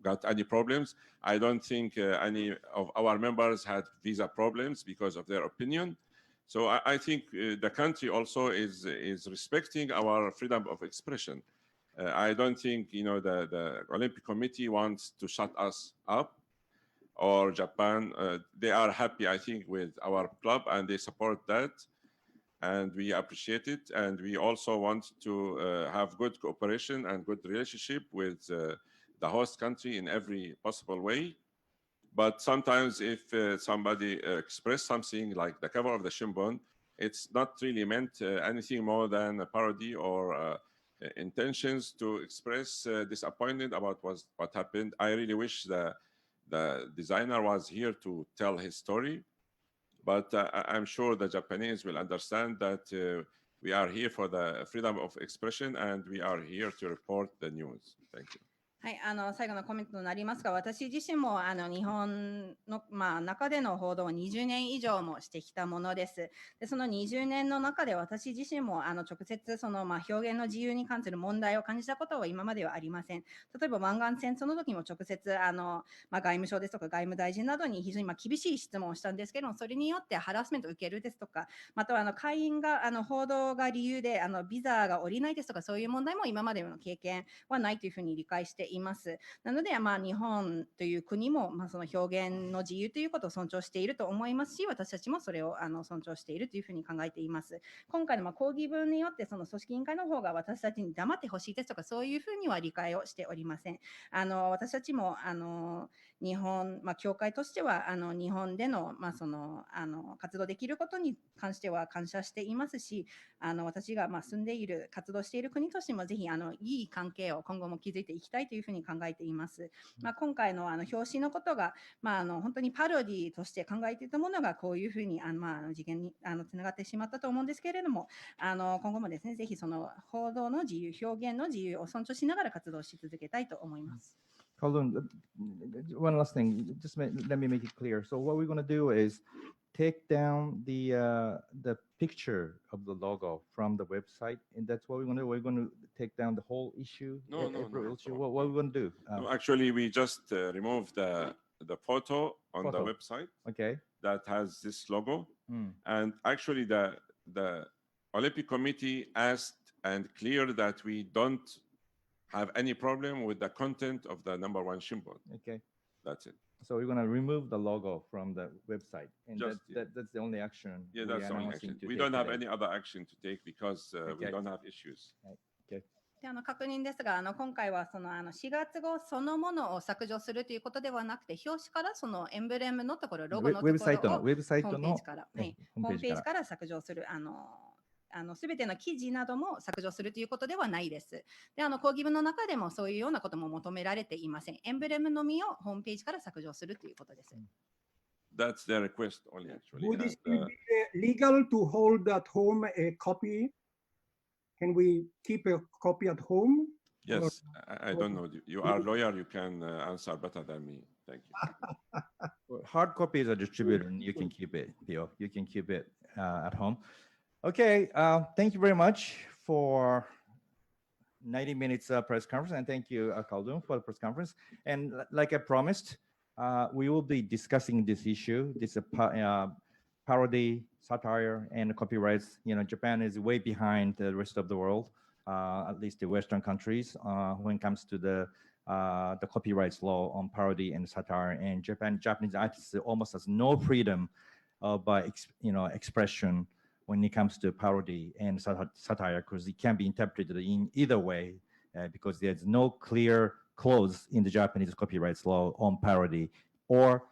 got any problems. I don't think any of our members had visa problems because of their opinion. So I think the country also is respecting our freedom of expression. I don't think the Olympic Committee wants to shut us up, or Japan. They are happy, I think, with our club, and they support that. and we appreciate it. And we also want to have good cooperation and good relationship with the host country in every possible way. But sometimes if somebody express something like the cover of the Shimbun, it's not really meant anything more than a parody or intentions to express disappointment about what happened. I really wish the designer was here to tell his story, but I'm sure the Japanese will understand that we are here for the freedom of expression and we are here to report the news. Thank you. はい、最後のコメントとなりますが、私自身も日本の、中での報道を20年以上もしてきたものです。で、その20年の中で私自身も直接その、表現の自由に関する問題を感じたことは今まではありません。例えば湾岸戦争の時も直接外務省ですとか外務大臣などに非常に厳しい質問をしたんですけども、それによってハラスメントを受けるですとか、または会員が報道が理由でビザが下りないですとか、そういう問題も今までの経験はないというふうに理解しています。なので、日本という国も、その表現の自由ということを尊重していると思いますし、私たちもそれを尊重しているというふうに考えています。今回の抗議文によって、その組織委員会の方が私たちに黙ってほしいですとか、そういうふうには理解をしておりません。私たちも日本、協会としては日本での、その活動できることに関しては感謝していますし、私が住んでいる活動している国としてもぜひいい関係を今後も築いていきたいというふうに考えています。今回の表紙のことが、本当にパロディとして考えていたものがこういうふうに事件につながってしまったと思うんですけれども、今後もですね、ぜひその報道の自由、表現の自由を尊重しながら活動し続けたいと思います。Khaldon, one last thing, just let me make it clear. So what we're going to do is take down the picture of the logo from the website, and that's what we're going to do. We're going to take down the whole issue. No. Issue. What are we going to do? No, actually, we just removed the photo on the website. Okay. That has this logo, and actually the Olympic Committee asked and cleared that we don't have any problem with the content of the #1 Shimbun. Okay. That's it. So we're going to remove the logo from the website, and Just, that's the only action. Yeah, that's the only action. We don't have any other action to take because we don't have issues. Okay. で確認ですが、今回はその4月号そのものを削除するということではなくて、表紙からそのエンブレムのところ、ロゴのところをホームページから削除する。すべての記事なども削除するということではないです。で、抗議文の中でもそういうようなことも求められていません。エンブレムのみをホームページから削除するということです。That's their request only, actually. Would it be legal to hold at home a copy? Can we keep a copy at home? Yes, I don't know. You are a lawyer, you can answer better than me. Thank you. Hard copies are distributed, and you can keep it, Theo. You can keep it at home. Okay, thank you very much for 90 minutes press conference, and thank you, Khaldon, for the press conference. And like I promised, we will be discussing this issue, this parody, satire, and copyrights. You know, Japan is way behind the rest of the world, at least the Western countries, when it comes to the copyrights law on parody and satire. And Japanese artists almost has no freedom by expression when it comes to parody and satire, because it can be interpreted in either way, because there's no clear clause in the Japanese copyrights law on parody or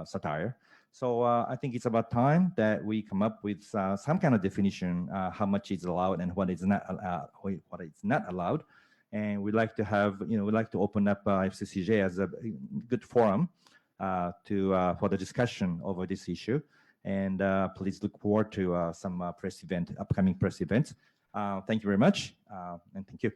satire. So I think it's about time that we come up with some kind of definition, how much is allowed and what is not allowed. And we'd like to have, we'd like to open up FCCJ as a good forum for the discussion over this issue. And please look forward to some upcoming press events. Thank you very much, and thank you.